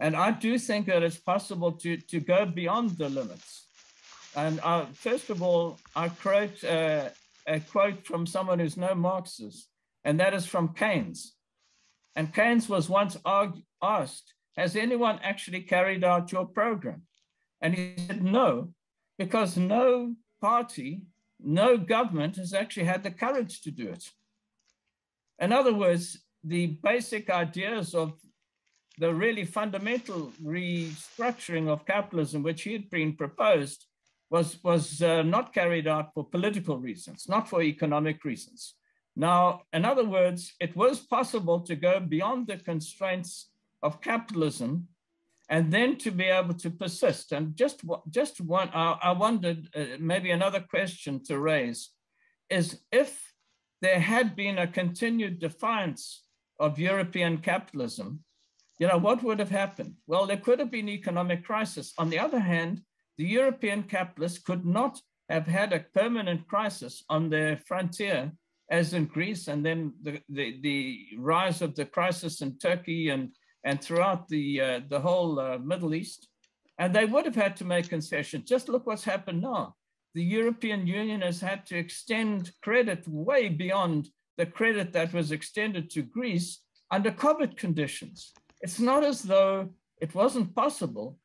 And I do think that it's possible to go beyond the limits. And first of all, I quote a quote from someone who's no Marxist, and that is from Keynes. And Keynes was once asked, has anyone actually carried out your program? And he said no, because no party, no government has actually had the courage to do it. In other words, the basic ideas of the really fundamental restructuring of capitalism, which he had been proposed, was not carried out for political reasons, not for economic reasons. Now, in other words, it was possible to go beyond the constraints of capitalism and then to be able to persist. And just one, I wondered, maybe another question to raise is, if there had been a continued defiance of European capitalism, what would have happened? Well, there could have been economic crisis. On the other hand, the European capitalists could not have had a permanent crisis on their frontier, as in Greece, and then the rise of the crisis in Turkey and throughout the whole Middle East. And they would have had to make concessions. Just look what's happened now. The European Union has had to extend credit way beyond the credit that was extended to Greece under COVID conditions. It's not as though it wasn't possible.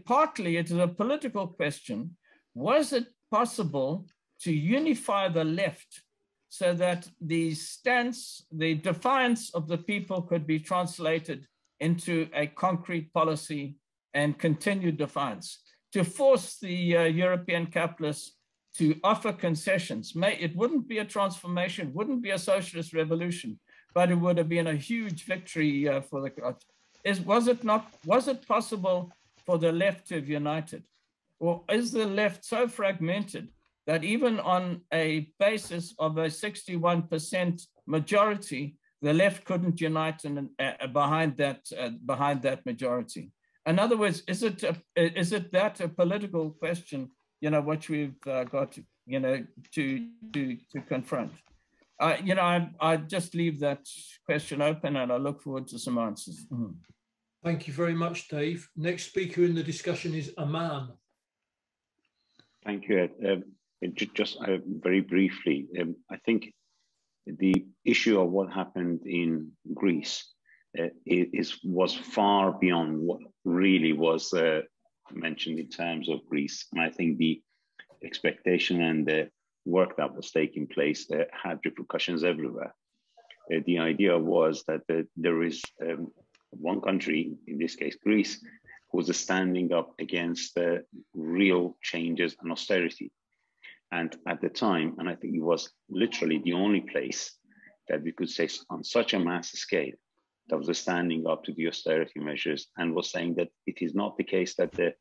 Partly it is a political question. Was it possible to unify the left so that the stance, the defiance of the people could be translated into a concrete policy and continued defiance, to force the European capitalists to offer concessions? It wouldn't be a transformation, wouldn't be a socialist revolution, but it would have been a huge victory for the. Was it possible for the left to have united? Or is the left so fragmented that even on a basis of a 61% majority, the left couldn't unite behind that majority? In other words, is it that a political question which we've got, to confront. I just leave that question open, and I look forward to some answers. Thank you very much, Dave. Next speaker in the discussion is Aman. Thank you. Just very briefly, I think the issue of what happened in Greece was far beyond what really was mentioned in terms of Greece. And I think the expectation and the work that was taking place had repercussions everywhere. The idea was that there is one country, in this case Greece, who was standing up against real changes and austerity. And at the time, and I think it was literally the only place that we could say on such a mass scale that was standing up to the austerity measures and was saying that it is not the case that the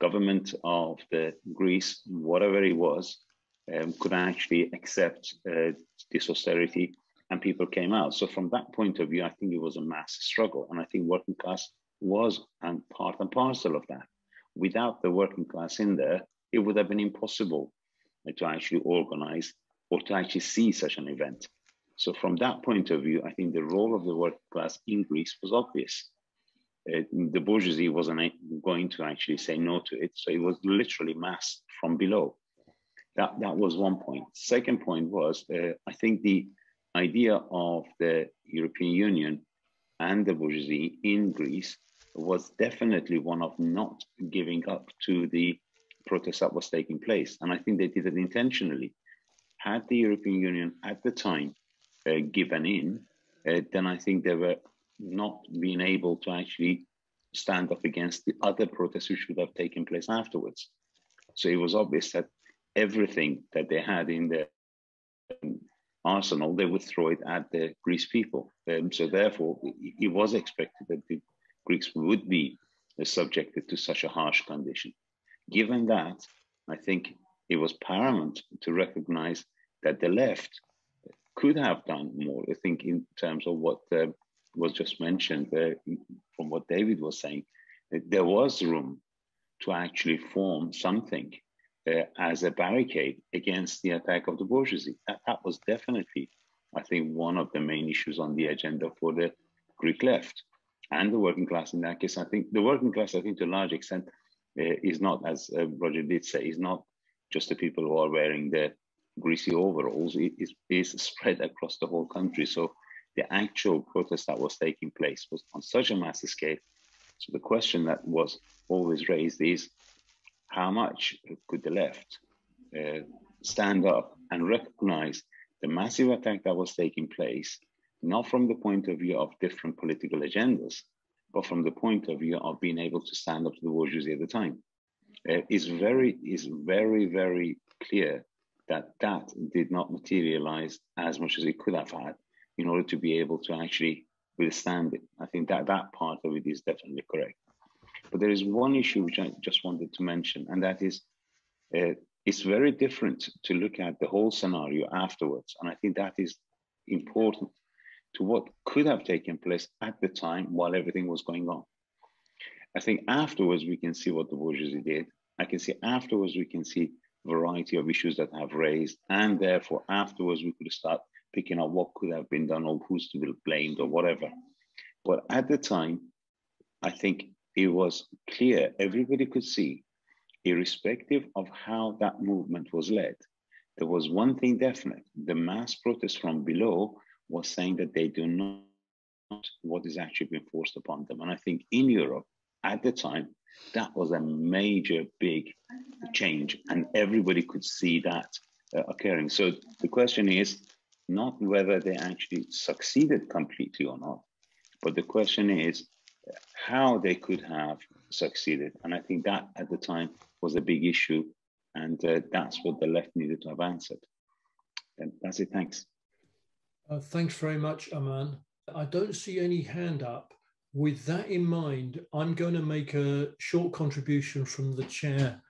government of the Greece, whatever it was, could actually accept this austerity, and people came out. So from that point of view, I think it was a mass struggle. And I think working class was part and parcel of that. Without the working class in there, it would have been impossible to actually organize or to actually see such an event. So from that point of view, I think the role of the working class in Greece was obvious. The bourgeoisie wasn't going to actually say no to it. So it was literally mass from below. That was one point. Second point was, I think the idea of the European Union and the bourgeoisie in Greece was definitely one of not giving up to the protest that was taking place. And I think they did it intentionally. Had the European Union at the time given in, then I think they were not being able to actually stand up against the other protests which would have taken place afterwards. So it was obvious that everything that they had in their arsenal, they would throw it at the Greece people. So therefore, it was expected that the Greeks would be subjected to such a harsh condition. Given that, I think it was paramount to recognize that the left could have done more. I think in terms of what was just mentioned from what David was saying, there was room to actually form something as a barricade against the attack of the bourgeoisie. That was definitely, I think, one of the main issues on the agenda for the Greek left and the working class in that case. I think the working class, I think to a large extent, is not, as Roger did say, is not just the people who are wearing the greasy overalls. It is spread across the whole country. So the actual protest that was taking place was on such a massive scale. So the question that was always raised is, how much could the left stand up and recognize the massive attack that was taking place, not from the point of view of different political agendas, but from the point of view of being able to stand up to the bourgeoisie at the time? It's very, very clear that that did not materialize as much as it could have had in order to be able to actually withstand it. I think that that part of it is definitely correct. But there is one issue which I just wanted to mention, and that is it's very different to look at the whole scenario afterwards. And I think that is important to what could have taken place at the time while everything was going on. I think afterwards we can see what the bourgeoisie did. I can see afterwards we can see a variety of issues that have raised, and therefore afterwards we could start picking up what could have been done or who's to be blamed or whatever. But at the time, I think it was clear, everybody could see, irrespective of how that movement was led, there was one thing definite: the mass protest from below was saying that they do not want what is actually being forced upon them. And I think in Europe at the time, that was a major big change, and everybody could see that occurring. So the question is not whether they actually succeeded completely or not, but the question is how they could have succeeded. And I think that at the time was a big issue, and that's what the left needed to have answered. And that's it. Thanks. Thanks very much, Aman. I don't see any hand up. With that in mind, I'm going to make a short contribution from the chair.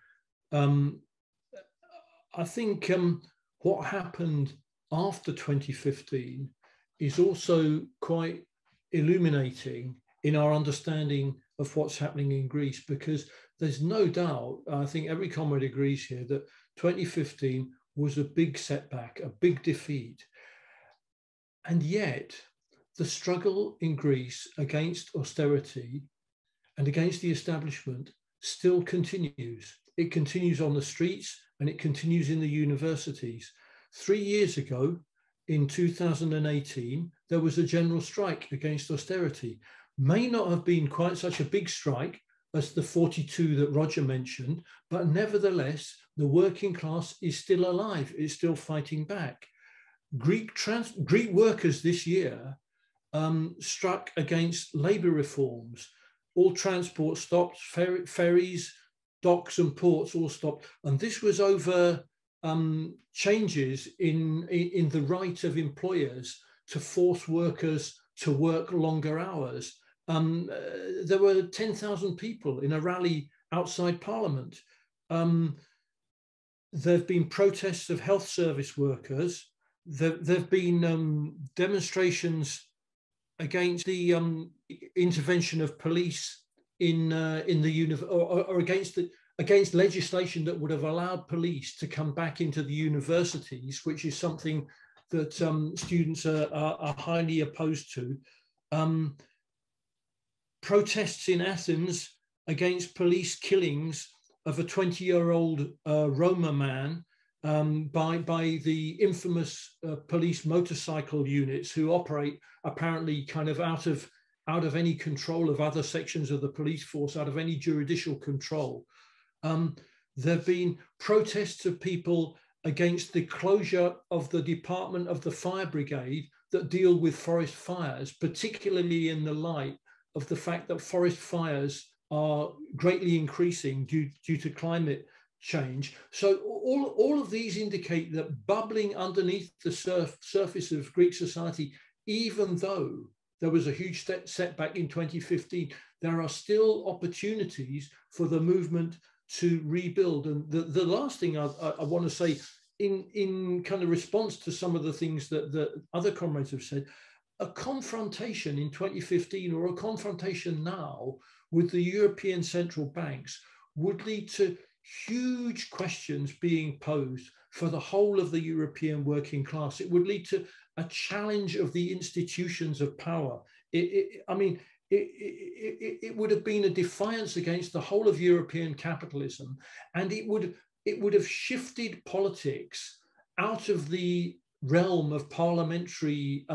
I think what happened after 2015 is also quite illuminating in our understanding of what's happening in Greece, because there's no doubt, I think every comrade agrees here, that 2015 was a big setback, a big defeat. And yet the struggle in Greece against austerity and against the establishment still continues. It continues on the streets and it continues in the universities. 3 years ago, in 2018, there was a general strike against austerity. May not have been quite such a big strike as the 42 that Roger mentioned, but nevertheless, the working class is still alive, is still fighting back. Greek workers this year struck against labour reforms. All transport stopped, ferries, docks and ports all stopped. And this was over changes in the right of employers to force workers to work longer hours. There were 10,000 people in a rally outside Parliament. There have been protests of health service workers. There have been demonstrations against the intervention of police in the or against legislation that would have allowed police to come back into the universities, which is something that students are highly opposed to. Protests in Athens against police killings of a 20-year-old Roma man by the infamous police motorcycle units who operate apparently kind of out of any control of other sections of the police force, out of any judicial control. There have been protests of people against the closure of the Department of the Fire Brigade that deal with forest fires, particularly in the light of the fact that forest fires are greatly increasing due to climate change. So all of these indicate that bubbling underneath the surface of Greek society, even though there was a huge setback in 2015, there are still opportunities for the movement to rebuild. And the last thing I want to say in kind of response to some of the things that other comrades have said, a confrontation in 2015 or a confrontation now with the European central banks would lead to huge questions being posed for the whole of the European working class. It would lead to a challenge of the institutions of power. It would have been a defiance against the whole of European capitalism, and it would have shifted politics out of the realm of parliamentary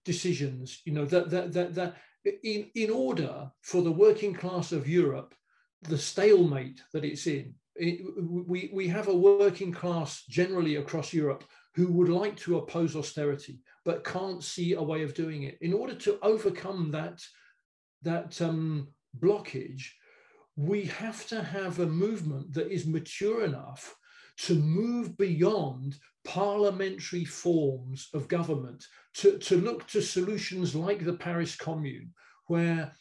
decisions. You know, that in order for the working class of Europe, the stalemate that it's in, we have a working class generally across Europe who would like to oppose austerity but can't see a way of doing it. In order to overcome that blockage, we have to have a movement that is mature enough to move beyond parliamentary forms of government, to look to solutions like the Paris Commune, where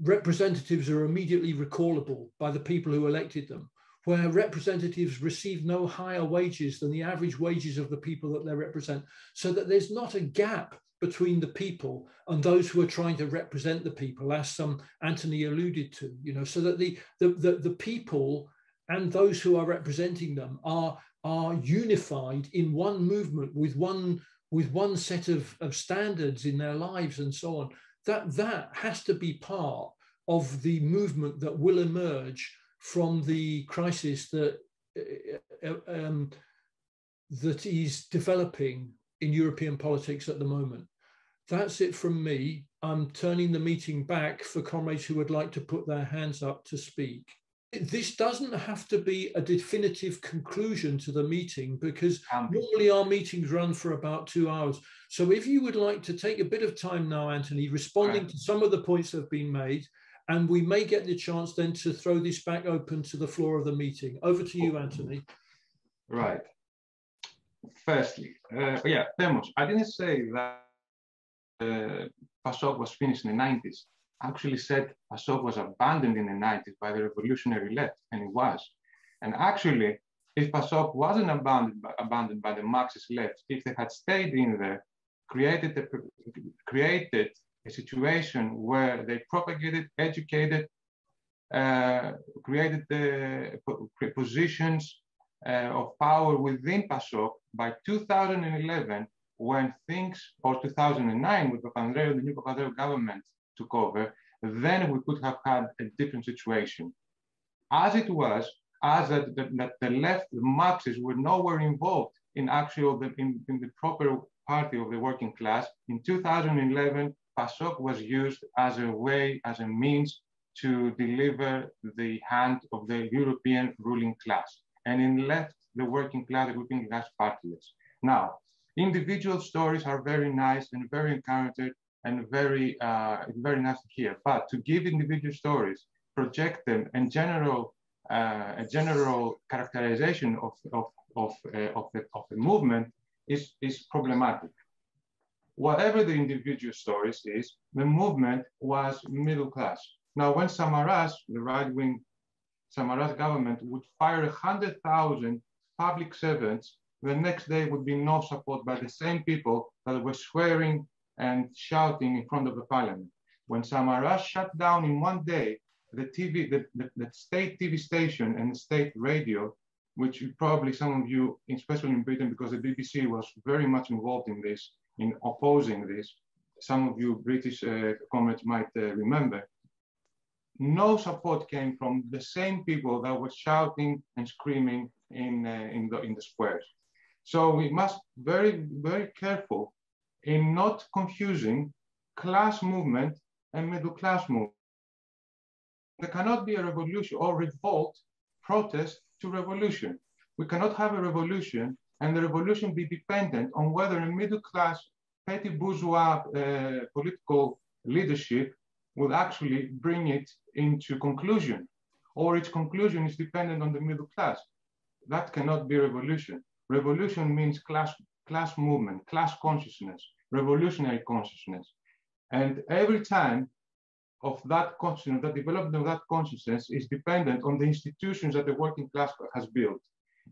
representatives are immediately recallable by the people who elected them, where representatives receive no higher wages than the average wages of the people that they represent, so that there's not a gap between the people and those who are trying to represent the people, as Anthony alluded to, you know, so that the people and those who are representing them are unified in one movement with one set of standards in their lives and so on. That has to be part of the movement that will emerge from the crisis that is developing in European politics at the moment. That's it from me. I'm turning the meeting back for comrades who would like to put their hands up to speak. This doesn't have to be a definitive conclusion to the meeting, because normally our meetings run for about 2 hours. So if you would like to take a bit of time now, Anthony, responding to some of the points that have been made, and we may get the chance then to throw this back open to the floor of the meeting. Over to you, Anthony. Right. Firstly, yeah, Demos, I didn't say that PASOK was finished in the 90s. I actually said PASOK was abandoned in the 90s by the revolutionary left, and it was. And actually, if PASOK wasn't abandoned by the Marxist left, if they had stayed in there, created a situation where they propagated, educated, created the positions of power within PASOK. By 2011, when things, or 2009, with Papandreou, the new Papandreou government took over, then we could have had a different situation. As it was, as the left, the Marxists were nowhere involved in in the proper party of the working class. In 2011, PASOK was used as a way, as a means to deliver the hand of the European ruling class, and it left the working class, the working class partyless. Now, individual stories are very nice and very encouraging and very nice to hear, but to give individual stories, project them, and a general characterization of a movement is problematic. Whatever the individual stories is, the movement was middle class. Now, when Samaras, the right-wing Samaras government, would fire 100,000 public servants, the next day would be no support by the same people that were swearing and shouting in front of the parliament. When Samaras shut down in one day the state TV station and the state radio, which probably some of you, especially in Britain, because the BBC was very much involved in this, in opposing this, some of you British comrades might remember, no support came from the same people that were shouting and screaming in the squares. So we must be very, very careful in not confusing class movement and middle class movement. There cannot be a revolution or revolt, protest to revolution. We cannot have a revolution and the revolution be dependent on whether a middle class, petty bourgeois political leadership will actually bring it into conclusion, or its conclusion is dependent on the middle class. That cannot be revolution. Revolution means class movement, class consciousness, revolutionary consciousness. And every time of that consciousness, the development of that consciousness is dependent on the institutions that the working class has built.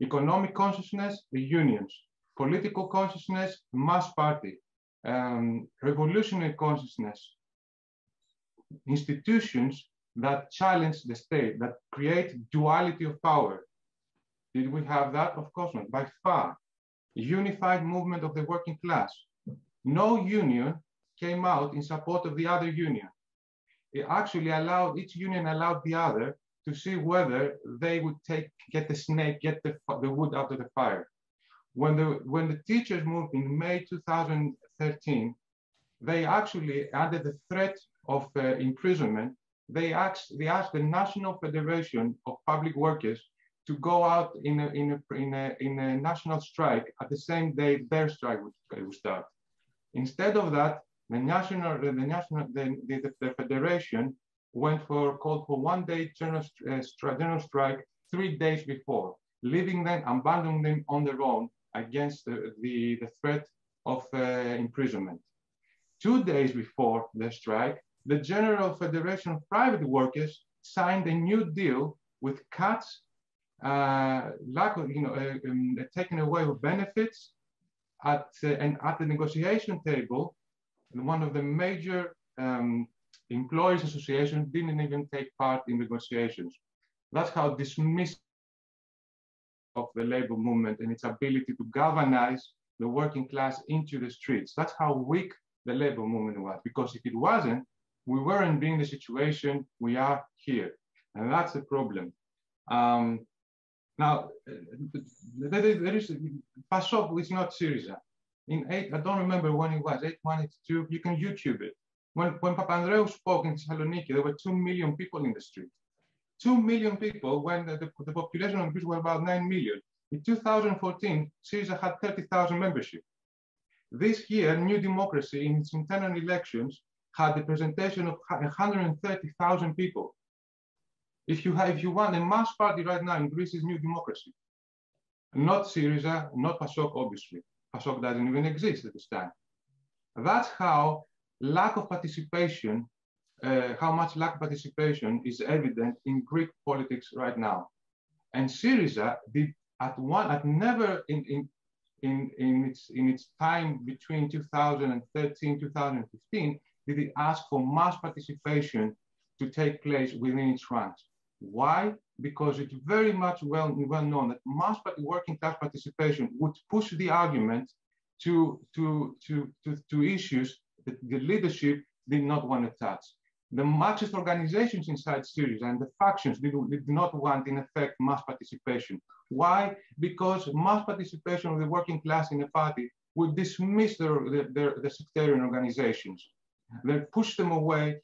Economic consciousness, the unions. Political consciousness, mass party. Revolutionary consciousness, institutions that challenge the state, that create duality of power. Did we have that? Of course not, by far. Unified movement of the working class. No union came out in support of the other union. It actually allowed, each union allowed the other to see whether they would get the snake, get the wood out of the fire. When the teachers moved in May 2013, they actually, under the threat of imprisonment, they asked the National Federation of Public Workers to go out in a national strike at the same day their strike would start. Instead of that, the federation called for one-day general strike 3 days before, leaving them, abandoning them on their own against the threat of imprisonment. 2 days before the strike, the General Federation of Private Workers signed a new deal with cuts, taking away of benefits, and at the negotiation table, one of the major employers' associations didn't even take part in negotiations. That's how dismissive of the labor movement and its ability to galvanize the working class into the streets. That's how weak the labor movement was, because if it wasn't, we weren't being the situation we are here. And that's the problem. Now, there is PASOK is not SYRIZA. I don't remember when it was, 8182, you can YouTube it. When Papandreou spoke in Thessaloniki, there were 2 million people in the street. 2 million people when the population of Greece was about 9 million. In 2014, SYRIZA had 30,000 membership. This year, New Democracy in its internal elections had the presentation of 130,000 people. If you want a mass party right now in Greece, is New Democracy. Not SYRIZA, not PASOK, obviously. PASOK doesn't even exist at this time. That's how lack of participation, how much lack of participation is evident in Greek politics right now. And SYRIZA did never in its time between 2013, 2015, did it ask for mass participation to take place within its ranks. Why? Because it's very much well known that working class participation would push the argument to issues that the leadership did not want to touch. The Marxist organizations inside SYRIZA and the factions did not want, in effect, mass participation. Why? Because mass participation of the working class in the party would dismiss the sectarian organizations. They pushed them away,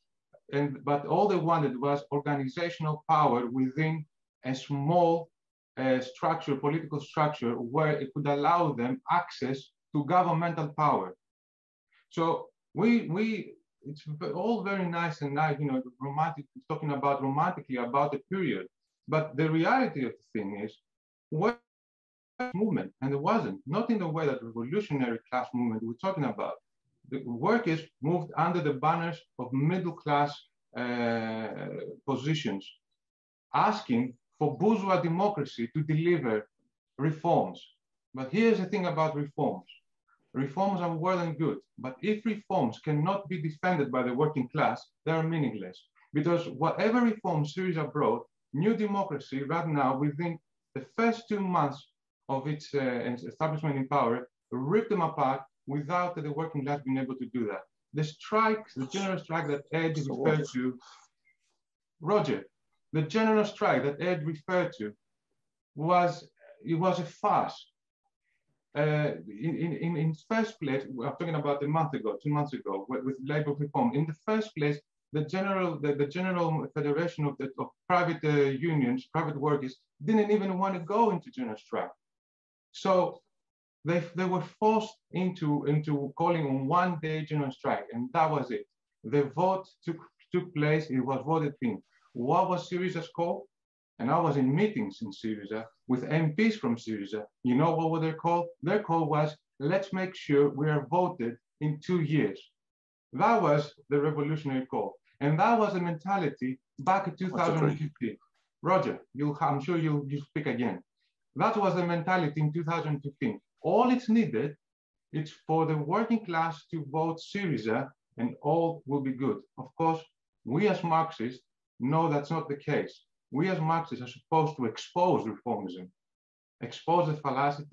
but all they wanted was organizational power within a small structure, political structure, where it could allow them access to governmental power. So it's all very nice and nice, romantic, talking about romantically about the period. But the reality of the thing is, what movement, and it wasn't, not in the way that revolutionary class movement we're talking about. The workers moved under the banners of middle class positions, asking for bourgeois democracy to deliver reforms. But here's the thing about reforms. Reforms are well and good, but if reforms cannot be defended by the working class, they are meaningless. Because whatever reforms SYRIZA brought, New Democracy right now, within the first 2 months of its establishment in power, ripped them apart without the working class being able to do that. The strike, the general strike that Ed referred to, Roger, the general strike that Ed referred to was a farce. In first place, I'm talking about 2 months ago, with labor reform. In the first place, the general federation of private unions, private workers, didn't even want to go into general strike. So they were forced into calling on one-day general strike, and that was it. The vote took place. It was voted in. What was SYRIZA's call? And I was in meetings in SYRIZA with MPs from SYRIZA. You know what were their call? Their call was, let's make sure we are voted in 2 years. That was the revolutionary call. And that was the mentality back in 2015. Roger, I'm sure you'll speak again. That was the mentality in 2015. All it's needed is for the working class to vote SYRIZA and all will be good. Of course, we as Marxists know that's not the case. We as Marxists are supposed to expose reformism, expose the fallacy,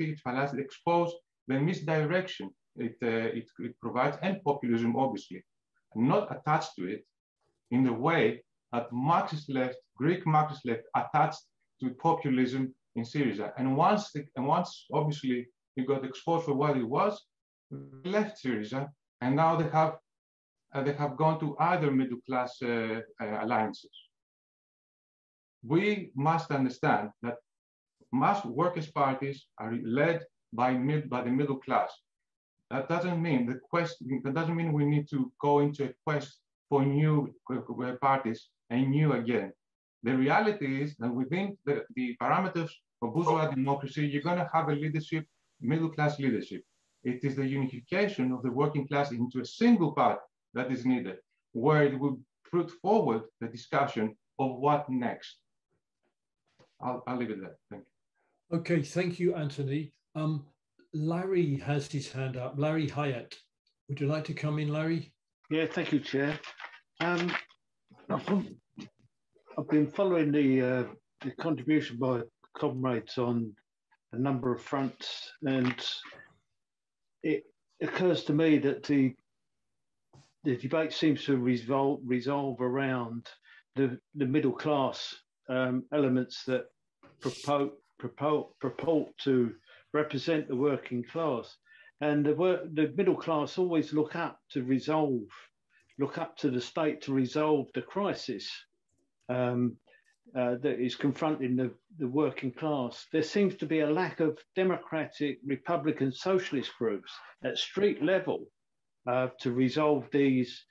expose the misdirection it provides, and populism, obviously, not attached to it in the way that Marxist left, Greek Marxist left, attached to populism in SYRIZA. And once obviously it got exposed for what it was, they left SYRIZA, and now they have gone to other middle class alliances. We must understand that mass workers' parties are led by the middle class. That doesn't mean we need to go into a quest for new parties and new again. The reality is that within the parameters of bourgeois democracy, you're going to have a leadership, middle class leadership. It is the unification of the working class into a single party that is needed, where it will put forward the discussion of what next. I'll leave it there. Thank you. Okay, thank you, Anthony. Larry has his hand up. Larry Hyatt. Would you like to come in, Larry? Yeah, thank you, Chair. I've been following the contribution by comrades on a number of fronts, and it occurs to me that the debate seems to resolve around the middle class elements that purport to represent the working class, and the middle class always look up to the state to resolve the crisis that is confronting the working class. There seems to be a lack of democratic, Republican, socialist groups at street level to resolve these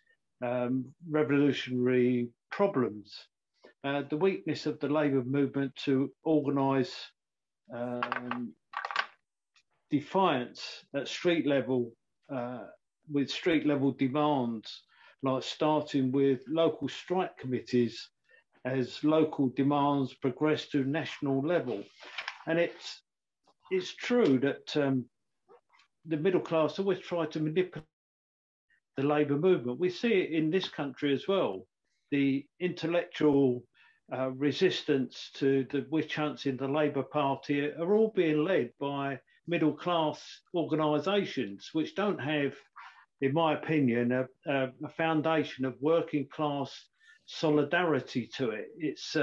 revolutionary problems. The weakness of the labour movement to organise defiance at street level with street level demands, like starting with local strike committees as local demands progress to national level. And it's true that the middle class always try to manipulate labour movement. We see it in this country as well. The intellectual resistance to the witch hunts in the Labour Party are all being led by middle-class organisations, which don't have, in my opinion, a foundation of working-class solidarity to it. It's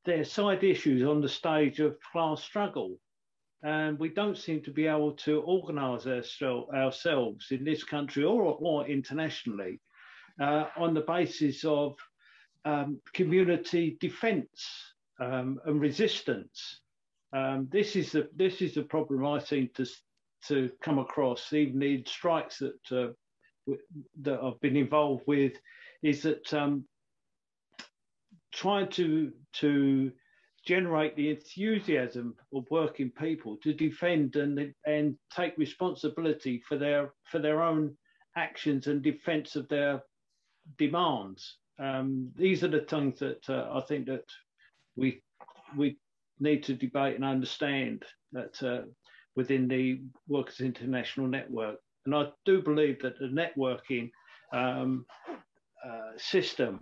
they're side issues on the stage of class struggle. And we don't seem to be able to organise ourselves in this country or internationally on the basis of community defence and resistance. This is the problem I seem to come across, even in strikes that I've been involved with, is that trying to generate the enthusiasm of working people to defend and take responsibility for their own actions and defence of their demands. These are the things that I think that we need to debate and understand that within the Workers' International Network. And I do believe that the networking system,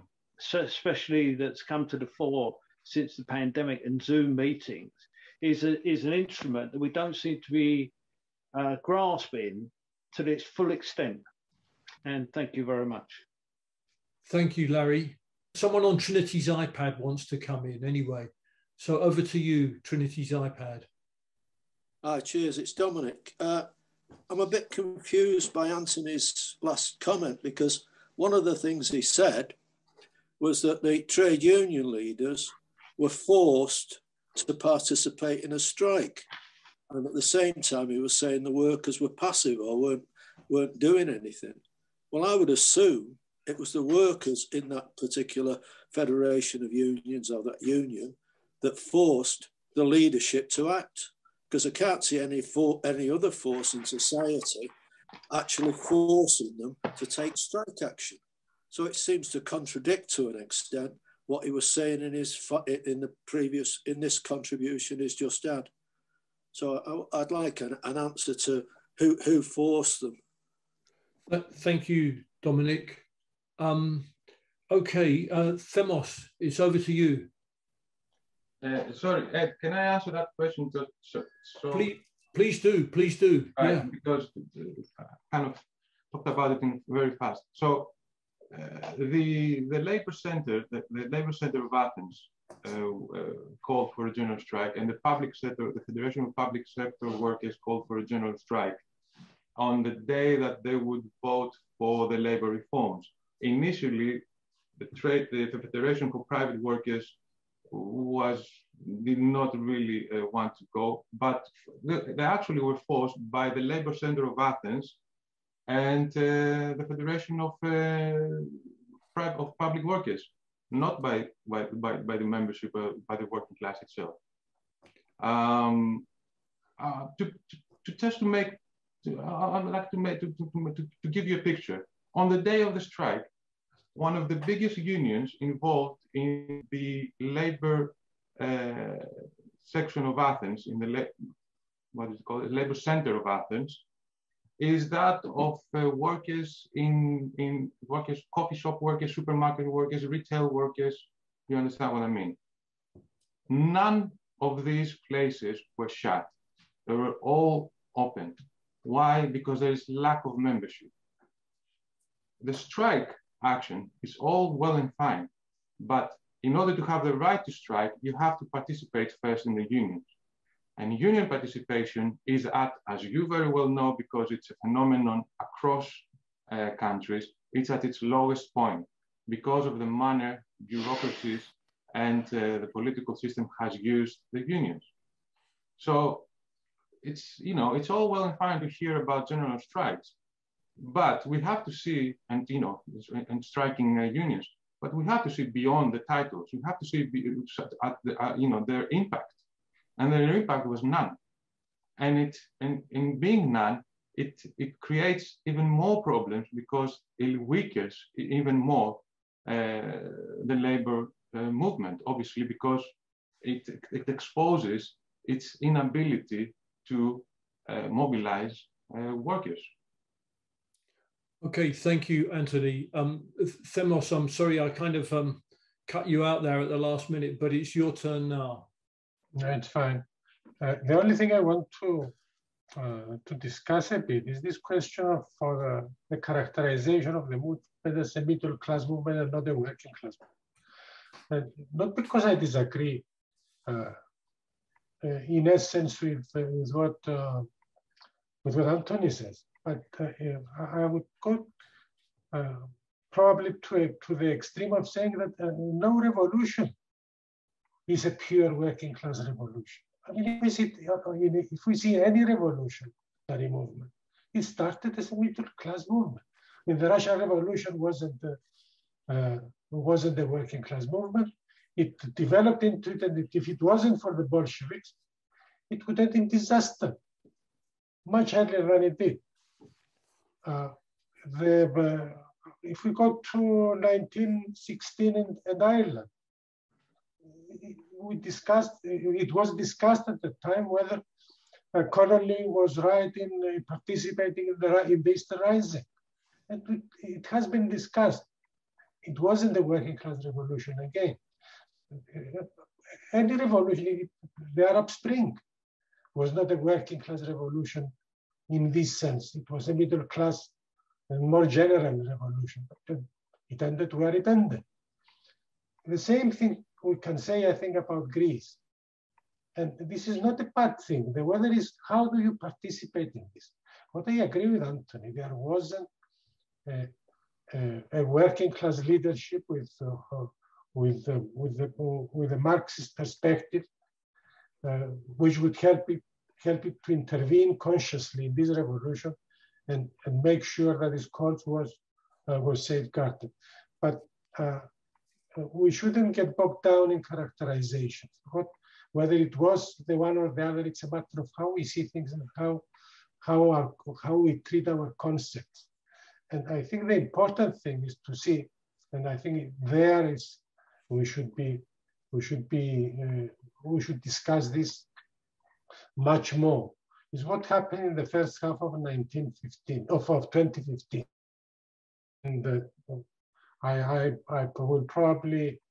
especially that's come to the fore since the pandemic and Zoom meetings, is an instrument that we don't seem to be grasping to its full extent. And thank you very much. Thank you, Larry. Someone on Trinity's iPad wants to come in anyway. So over to you, Trinity's iPad. Hi, cheers. It's Dominic. I'm a bit confused by Anthony's last comment, because one of the things he said was that the trade union leaders were forced to participate in a strike. And at the same time, he was saying the workers were passive or weren't doing anything. Well, I would assume it was the workers in that particular federation of unions or that union that forced the leadership to act, because I can't see any other force in society actually forcing them to take strike action. So it seems to contradict to an extent what he was saying in this contribution he's just had. So I'd like an answer to who forced them. Thank you, Dominic. Okay, Themos, it's over to you. Sorry, Ed, can I answer that question? Please do. Right, yeah. Because I kind of talked about it very fast. So the Labour Centre, the Labour Centre of Athens, called for a general strike, and the public sector, the Federation of Public Sector Workers, called for a general strike on the day that they would vote for the labour reforms. Initially, the Federation for Private Workers did not really want to go, but they actually were forced by the Labour Centre of Athens and the Federation of Public Workers, not by the membership, by the working class itself. I'd like to give you a picture. On the day of the strike, one of the biggest unions involved in the labor section of Athens, in the Labor Center of Athens, is that of workers workers, coffee shop workers, supermarket workers, retail workers. You understand what I mean? None of these places were shut. They were all open. Why? Because there is lack of membership. The strike action is all well and fine, but in order to have the right to strike, you have to participate first in the unions. And union participation is at, as you very well know, because it's a phenomenon across countries, it's at its lowest point because of the manner bureaucracies and the political system has used the unions. So it's all well and fine to hear about general strikes, but we have to see, and striking unions, but we have to see beyond the titles. We have to see their impact, and their impact was none. And in being none, it creates even more problems because it weakens even more the labor movement, obviously, because it exposes its inability to mobilize workers. Okay, thank you, Anthony. Themos, I'm sorry I kind of cut you out there at the last minute, but it's your turn now. No, it's fine. The only thing I want to discuss a bit is this question of the characterization of the movement as a middle class movement and not a working class movement. Not because I disagree in essence with what Anthony says, but I would go probably to the extreme of saying that no revolution is a pure working class revolution. I mean, if we see any revolutionary movement, it started as a middle class movement. I mean, the Russian Revolution wasn't the working class movement. It developed into it, and if it wasn't for the Bolsheviks, it would have been disaster much earlier than it did. If we go to 1916 in Ireland, it was discussed at the time whether Connolly was right in participating in the Easter Rising. And it has been discussed. It wasn't the working class revolution again. Any revolution, the Arab Spring was not a working class revolution in this sense. It was a middle class and more general revolution, but it ended where it ended. The same thing we can say, I think, about Greece. And this is not a bad thing. The whether is how do you participate in this? What I agree with Anthony, there wasn't a working class leadership with a Marxist perspective, which would help it to intervene consciously in this revolution and make sure that its cause was safeguarded. But we shouldn't get bogged down in characterizations. Whether it was the one or the other, it's a matter of how we see things and how we treat our concepts. And I think the important thing is to see, and I think there is we should discuss this much more, is what happened in the first half of 2015. And I will probably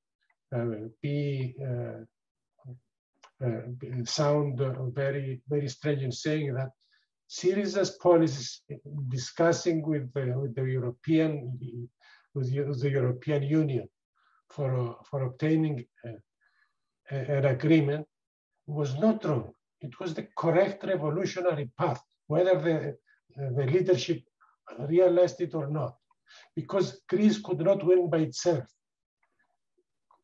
sound very, very strange in saying that SYRIZA's policies discussing with the European Union for obtaining an agreement was not wrong. It was the correct revolutionary path, whether the leadership realized it or not, because Greece could not win by itself.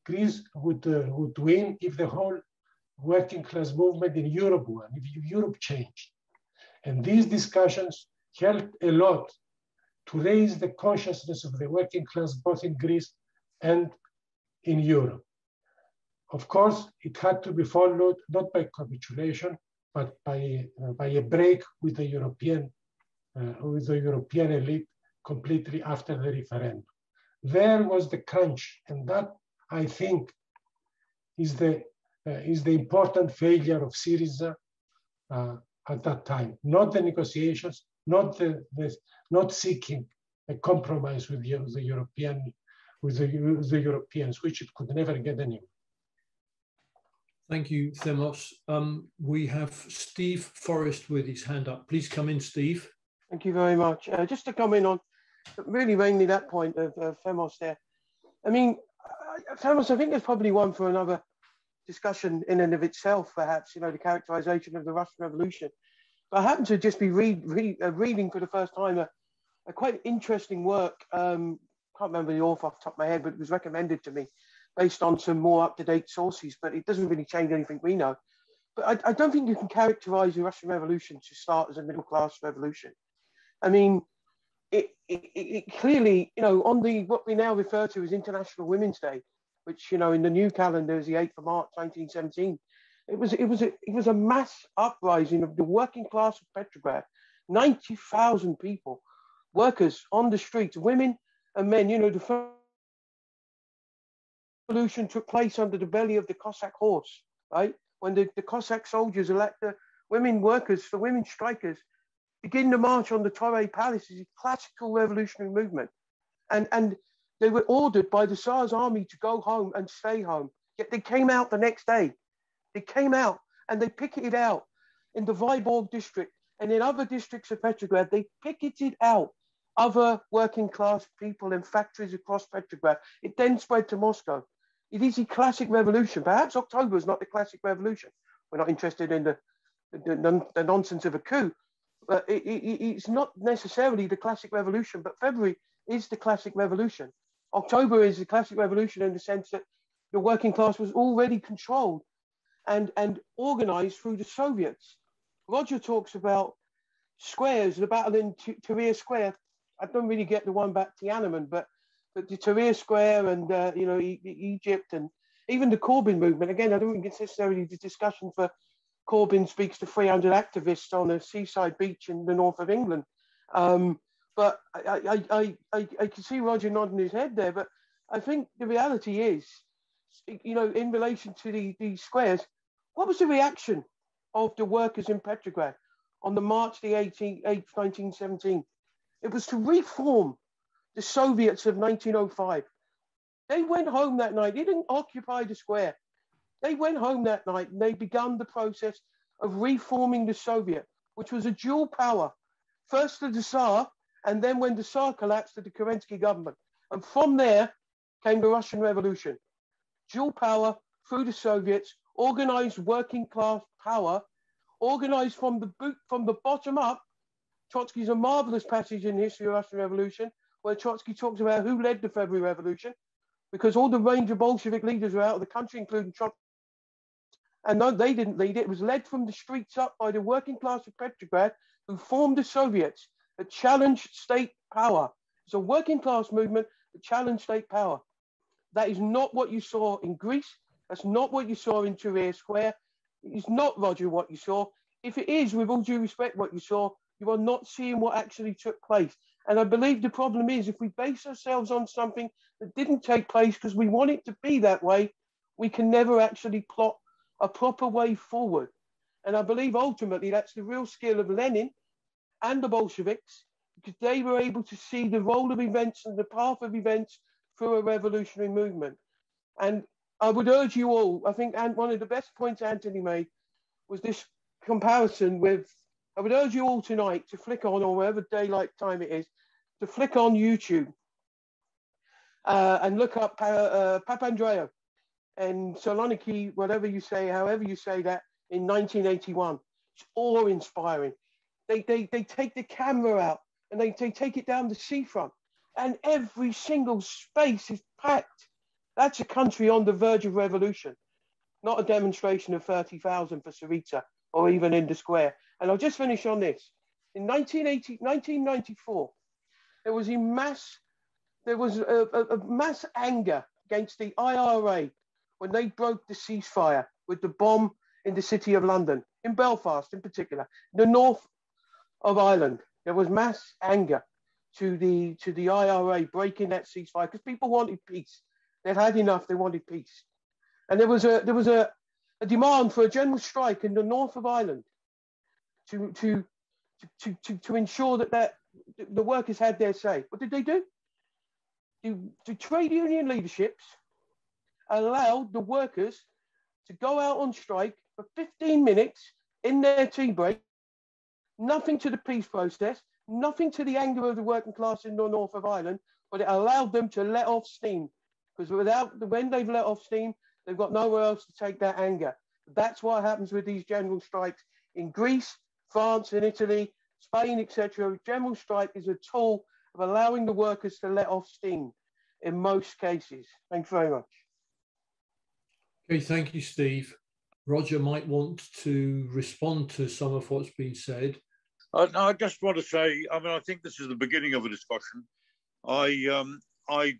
Greece would win if the whole working class movement in Europe won, if Europe changed. And these discussions helped a lot to raise the consciousness of the working class, both in Greece and in Europe. Of course, it had to be followed not by capitulation, but by a break with the European elite completely after the referendum. There was the crunch, and that, I think, is the important failure of SYRIZA at that time. Not the negotiations, not seeking a compromise with the Europeans, which it could never get anywhere. Thank you, Themos. We have Steve Forrest with his hand up. Please come in, Steve. Thank you very much. Just to come in on really mainly that point of Themos there. I mean, Themos, I think there's probably one for another discussion in and of itself, perhaps, the characterization of the Russian Revolution. But I happen to just be reading for the first time a quite interesting work. Can't remember the author off the top of my head, but it was recommended to me based on some more up-to-date sources, but it doesn't really change anything we know. But I don't think you can characterize the Russian Revolution to start as a middle-class revolution. I mean, it clearly, on what we now refer to as International Women's Day, which, in the new calendar is the 8th of March, 1917, it was a mass uprising of the working class of Petrograd. 90,000 people, workers on the streets, women and men. The revolution took place under the belly of the Cossack horse, right? When the Cossack soldiers elect the women workers, the women strikers, begin the march on the Torre Palace is a classical revolutionary movement. And they were ordered by the Tsar's army to go home and stay home. Yet they came out the next day. They came out and they picketed out in the Vyborg district and in other districts of Petrograd. They picketed out other working class people in factories across Petrograd. It then spread to Moscow. It is a classic revolution. Perhaps October is not the classic revolution. We're not interested in the nonsense of a coup. But it's not necessarily the classic revolution, but February is the classic revolution. October is the classic revolution in the sense that the working class was already controlled and organized through the Soviets. Roger talks about squares, the battle in Tahrir Square. I don't really get the one about Tiananmen, but the Tahrir Square and Egypt and even the Corbyn movement. Again, I don't think it's necessarily the discussion for Corbyn speaks to 300 activists on a seaside beach in the north of England. But I can see Roger nodding his head there. But I think the reality is, in relation to these squares, what was the reaction of the workers in Petrograd on the March the 8th, 1917? It was to reform the Soviets of 1905. They went home that night. They didn't occupy the square. They went home that night and they began the process of reforming the Soviet, which was a dual power. First to the Tsar, and then when the Tsar collapsed, to the Kerensky government. And from there came the Russian Revolution. Dual power through the Soviets, organized working class power, organized from the bottom up. Trotsky's a marvelous passage in History of the Russian Revolution, where Trotsky talks about who led the February Revolution, because all the range of Bolshevik leaders were out of the country, including Trotsky. And no, they didn't lead it. It was led from the streets up by the working class of Petrograd, who formed the Soviets that challenged state power. It's a working class movement that challenged state power. That is not what you saw in Greece. That's not what you saw in Tahrir Square. It's not, Roger, what you saw. If it is, with all due respect, what you saw, you are not seeing what actually took place. And I believe the problem is, if we base ourselves on something that didn't take place because we want it to be that way, we can never actually plot a proper way forward. And I believe ultimately that's the real skill of Lenin and the Bolsheviks, because they were able to see the role of events and the path of events through a revolutionary movement. And I would urge you all, I think, and one of the best points Anthony made was this comparison with, I would urge you all tonight to flick on, or whatever daylight time it is, to flick on YouTube and look up Papandreou and Saloniki, whatever you say, however you say that, in 1981. It's awe-inspiring. They take the camera out and they take it down the seafront, and every single space is packed. That's a country on the verge of revolution, not a demonstration of 30,000 for SYRIZA or even in the square. And I'll just finish on this. In 1994, there was a mass anger against the IRA when they broke the ceasefire with the bomb in the city of London, in Belfast in particular, the north of Ireland. There was mass anger to the IRA breaking that ceasefire because people wanted peace. They'd had enough. They wanted peace, and there was a demand for a general strike in the north of Ireland to ensure that the workers had their say. What did they do? The trade union leaderships allowed the workers to go out on strike for 15 minutes in their tea break. Nothing to the peace process, nothing to the anger of the working class in the north of Ireland, but it allowed them to let off steam. Because when they've let off steam, they've got nowhere else to take that anger. That's what happens with these general strikes in Greece, France, and Italy, Spain, etc. General strike is a tool of allowing the workers to let off steam in most cases. Thanks very much. Okay, thank you, Steve. Roger might want to respond to some of what's been said. I just want to say, I mean, I think this is the beginning of a discussion. I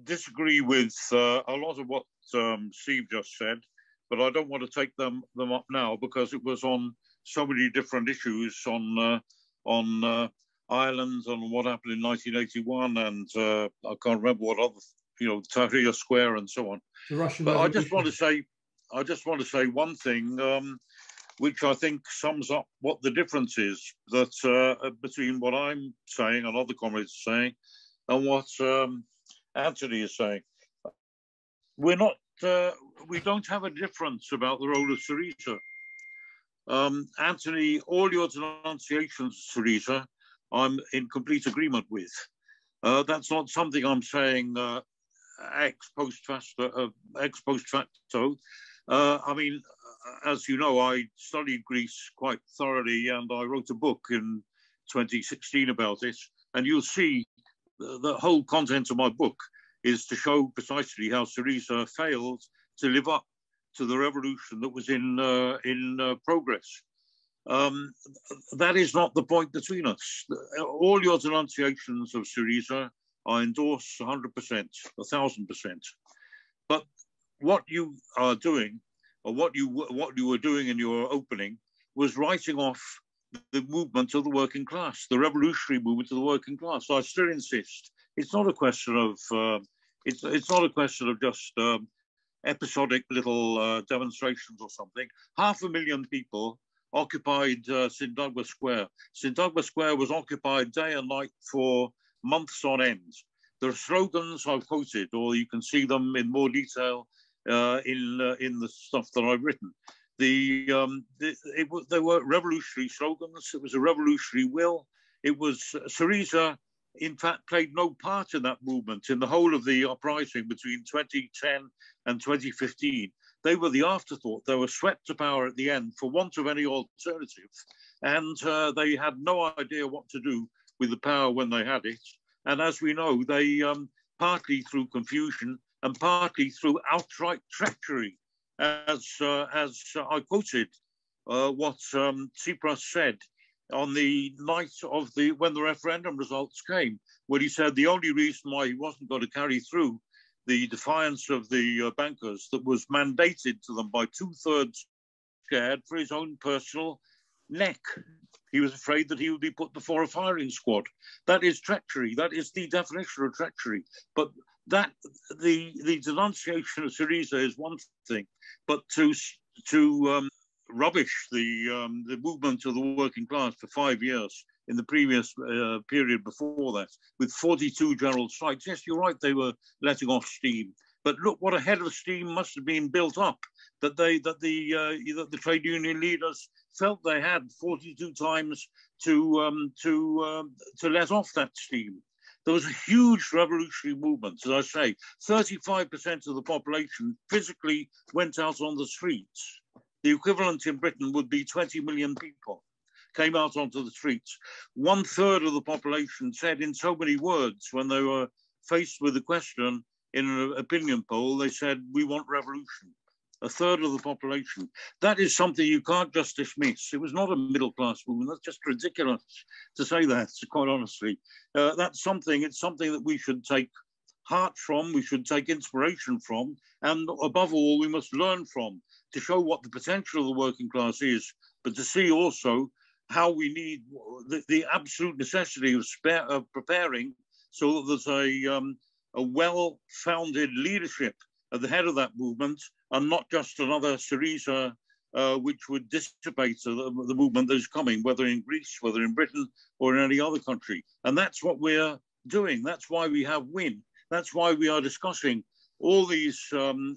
disagree with a lot of what Steve just said, but I don't want to take them up now because it was on so many different issues on Ireland and what happened in 1981, and I can't remember what other, Tahrir Square and so on. The Russian but Revolution. I just want to say one thing. which I think sums up what the difference is between what I'm saying and other comrades are saying and what Anthony is saying. We don't have a difference about the role of SYRIZA. Anthony, all your denunciations, SYRIZA, I'm in complete agreement with. That's not something I'm saying ex post facto. I mean, as you know, I studied Greece quite thoroughly, and I wrote a book in 2016 about it. And you'll see the whole content of my book is to show precisely how SYRIZA failed to live up to the revolution that was in progress. That is not the point between us. All your denunciations of SYRIZA I endorse 100%, 1,000%. But what you are doing, or what you were doing in your opening, was writing off the movement of the working class, the revolutionary movement of the working class. So I still insist, it's not a question of it's not a question of just episodic little demonstrations or something. 500,000 people occupied St. Douglas Square. St. Douglas Square was occupied day and night for months on end. There are slogans I've quoted, or you can see them in more detail in the stuff that I've written. They were revolutionary slogans. It was a revolutionary will. It was SYRIZA, in fact, played no part in that movement in the whole of the uprising between 2010 and 2015. They were the afterthought. They were swept to power at the end for want of any alternative. And they had no idea what to do with the power when they had it. And as we know, they partly through confusion and partly through outright treachery, as I quoted what Tsipras said on the night of when the referendum results came, when he said the only reason why he wasn't going to carry through the defiance of the bankers that was mandated to them by 2/3 scared for his own personal neck. He was afraid that he would be put before a firing squad. That is treachery. That is the definition of treachery. But that the denunciation of SYRIZA is one thing, but to rubbish the movement of the working class for 5 years in the previous period before that, with 42 general strikes. Yes, you're right, they were letting off steam. But look what a head of steam must have been built up, that the trade union leaders felt they had 42 times to let off that steam. There was a huge revolutionary movement. As I say, 35% of the population physically went out on the streets. The equivalent in Britain would be 20 million people came out onto the streets. 1/3 of the population said in so many words when they were faced with the question in an opinion poll, they said, we want revolution. 1/3 of the population. That is something you can't just dismiss. It was not a middle-class movement. That's just ridiculous to say that, quite honestly. It's something that we should take heart from, we should take inspiration from, and above all, we must learn from, to show what the potential of the working class is, but to see also how we need the absolute necessity of preparing so that there's a well-founded leadership at the head of that movement, and not just another SYRIZA which would dissipate the movement that is coming, whether in Greece, whether in Britain, or in any other country. And that's what we're doing. That's why we have WIN. That's why we are discussing all these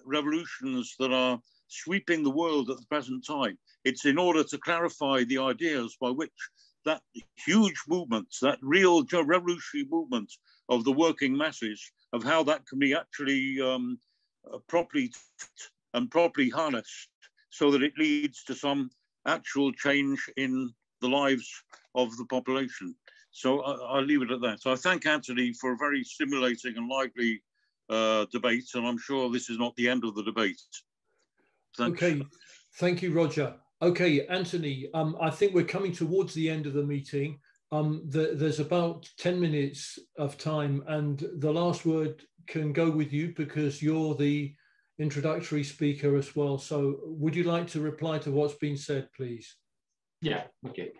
revolutions that are sweeping the world at the present time. It's in order to clarify the ideas by which that huge movement, that real revolutionary movement of the working masses, of how that can be actually properly harnessed so that it leads to some actual change in the lives of the population. So I'll leave it at that. So I thank Anthony for a very stimulating and lively debate, and I'm sure this is not the end of the debate. Thanks. Okay, thank you, Roger. Okay, Anthony, I think we're coming towards the end of the meeting. There's about 10 minutes of time, and the last word can go with you because you're the introductory speaker as well. So would you like to reply to what's been said, please? Yeah, okay.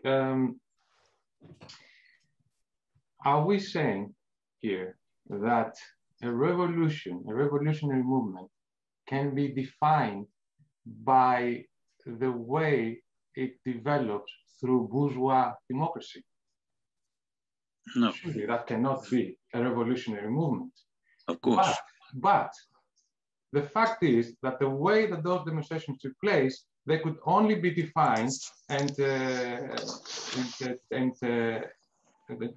Are we saying here that a revolutionary movement can be defined by the way it develops through bourgeois democracy. No. Surely that cannot be a revolutionary movement. Of course. But the fact is that the way that those demonstrations took place, they could only be defined and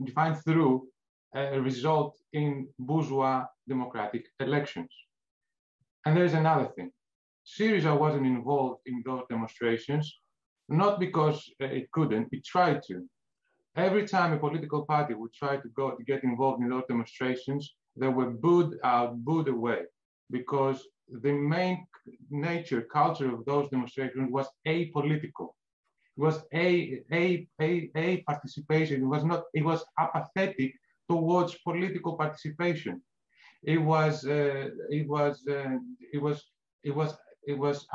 defined through a result in bourgeois democratic elections. And there's another thing. SYRIZA wasn't involved in those demonstrations, not because it couldn't, it tried to. Every time a political party would try to get involved in those demonstrations, they were booed out, booed away, because the main culture of those demonstrations was apolitical. It was a participation. It was apathetic towards political participation. It was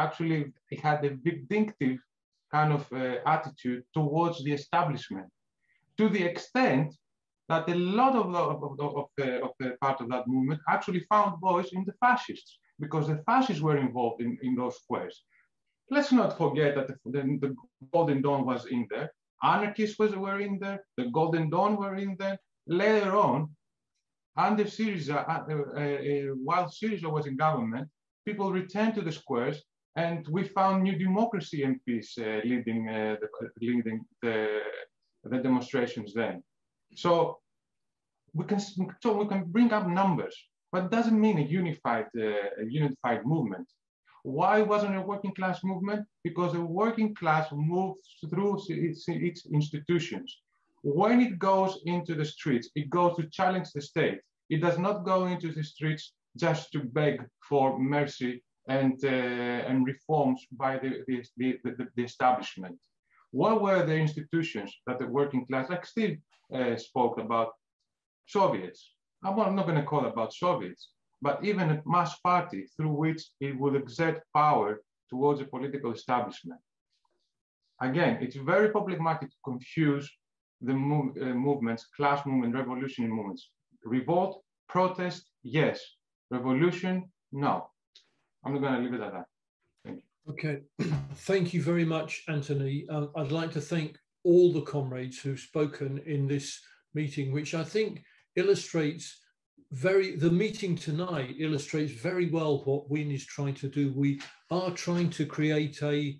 actually, it had a vindictive kind of attitude towards the establishment, to the extent that a lot of the part of that movement actually found voice in the fascists, because the fascists were involved in those squares. Let's not forget that the Golden Dawn was in there, anarchists were in there, the Golden Dawn were in there. Later on, under SYRIZA, while SYRIZA was in government, people returned to the squares, and we found New Democracy MPs leading the demonstrations then. So we can bring up numbers, but it doesn't mean a unified movement. Why wasn't a working class movement? Because the working class moves through its institutions. When it goes into the streets, it goes to challenge the state. It does not go into the streets just to beg for mercy and reforms by the establishment. What were the institutions that the working class, like Steve spoke about, Soviets? I'm not going to call about Soviets, but even a mass party through which it will exert power towards a political establishment. Again, it's very problematic to confuse the movements, class movement, revolutionary movements. Revolt, protest, yes. Revolution, no. I'm not going to leave it at that. Thank you. Okay, thank you very much, Anthony. I'd like to thank all the comrades who've spoken in this meeting, which I think illustrates the meeting tonight illustrates very well what WIN is trying to do. We are trying to create a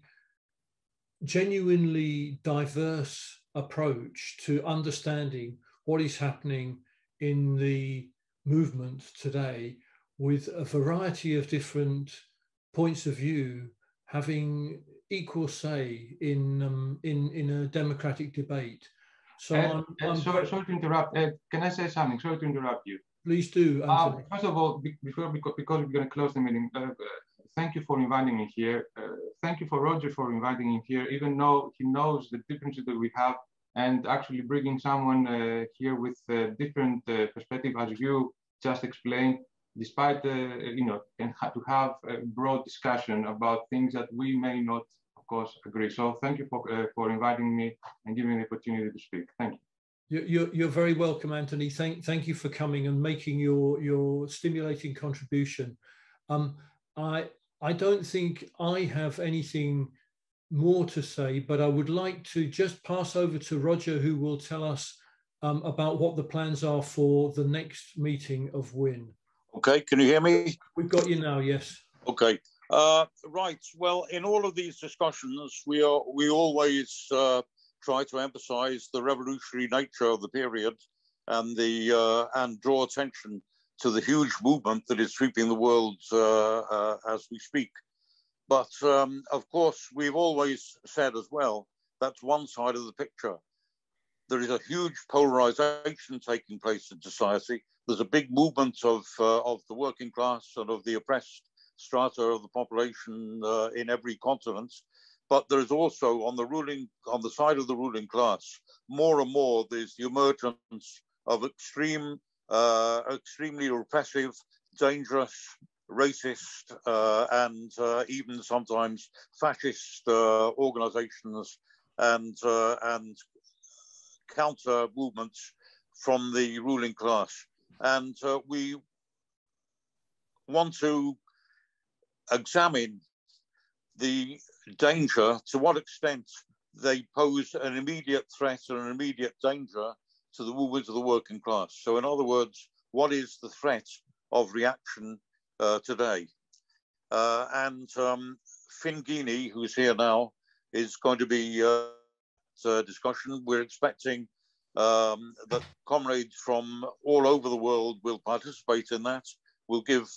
genuinely diverse approach to understanding what is happening in the movement today, with a variety of different points of view having equal say in a democratic debate. So sorry to interrupt. Can I say something? Sorry to interrupt you. Please do, Anthony. First of all, because we're going to close the meeting, thank you for inviting me here. Thank you for Roger for inviting me here, even though he knows the differences that we have, and actually bringing someone here with a different perspective, as you just explained, despite and to have a broad discussion about things that we may not, of course, agree. So thank you for inviting me and giving me the opportunity to speak. Thank you. You're very welcome, Anthony. Thank you for coming and making your stimulating contribution. I don't think I have anything more to say, but I would like to just pass over to Roger, who will tell us about what the plans are for the next meeting of WIN. Okay, can you hear me? We've got you now, yes. Okay, right. Well, in all of these discussions, we always try to emphasize the revolutionary nature of the period and draw attention to the huge movement that is sweeping the world as we speak. But of course, we've always said as well, that's one side of the picture. There is a huge polarization taking place in society. There's a big movement of the working class and of the oppressed strata of the population in every continent. But there is also on the side of the ruling class, more and more there's the emergence of extremely repressive, dangerous, racist, and even sometimes fascist organizations and counter movements from the ruling class. And we want to examine the danger, to what extent they pose an immediate threat and an immediate danger to the movements of the working class. So in other words, what is the threat of reaction today? And Finn Geeney, who's here now, is going to be discussion. We're expecting that comrades from all over the world will participate in that. We'll give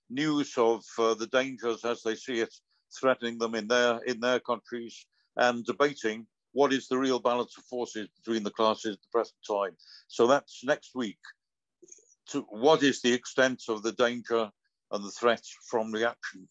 news of the dangers as they see it threatening them in their countries, and debating what is the real balance of forces between the classes at the present time. So that's next week. To what is the extent of the danger and the threat from reaction?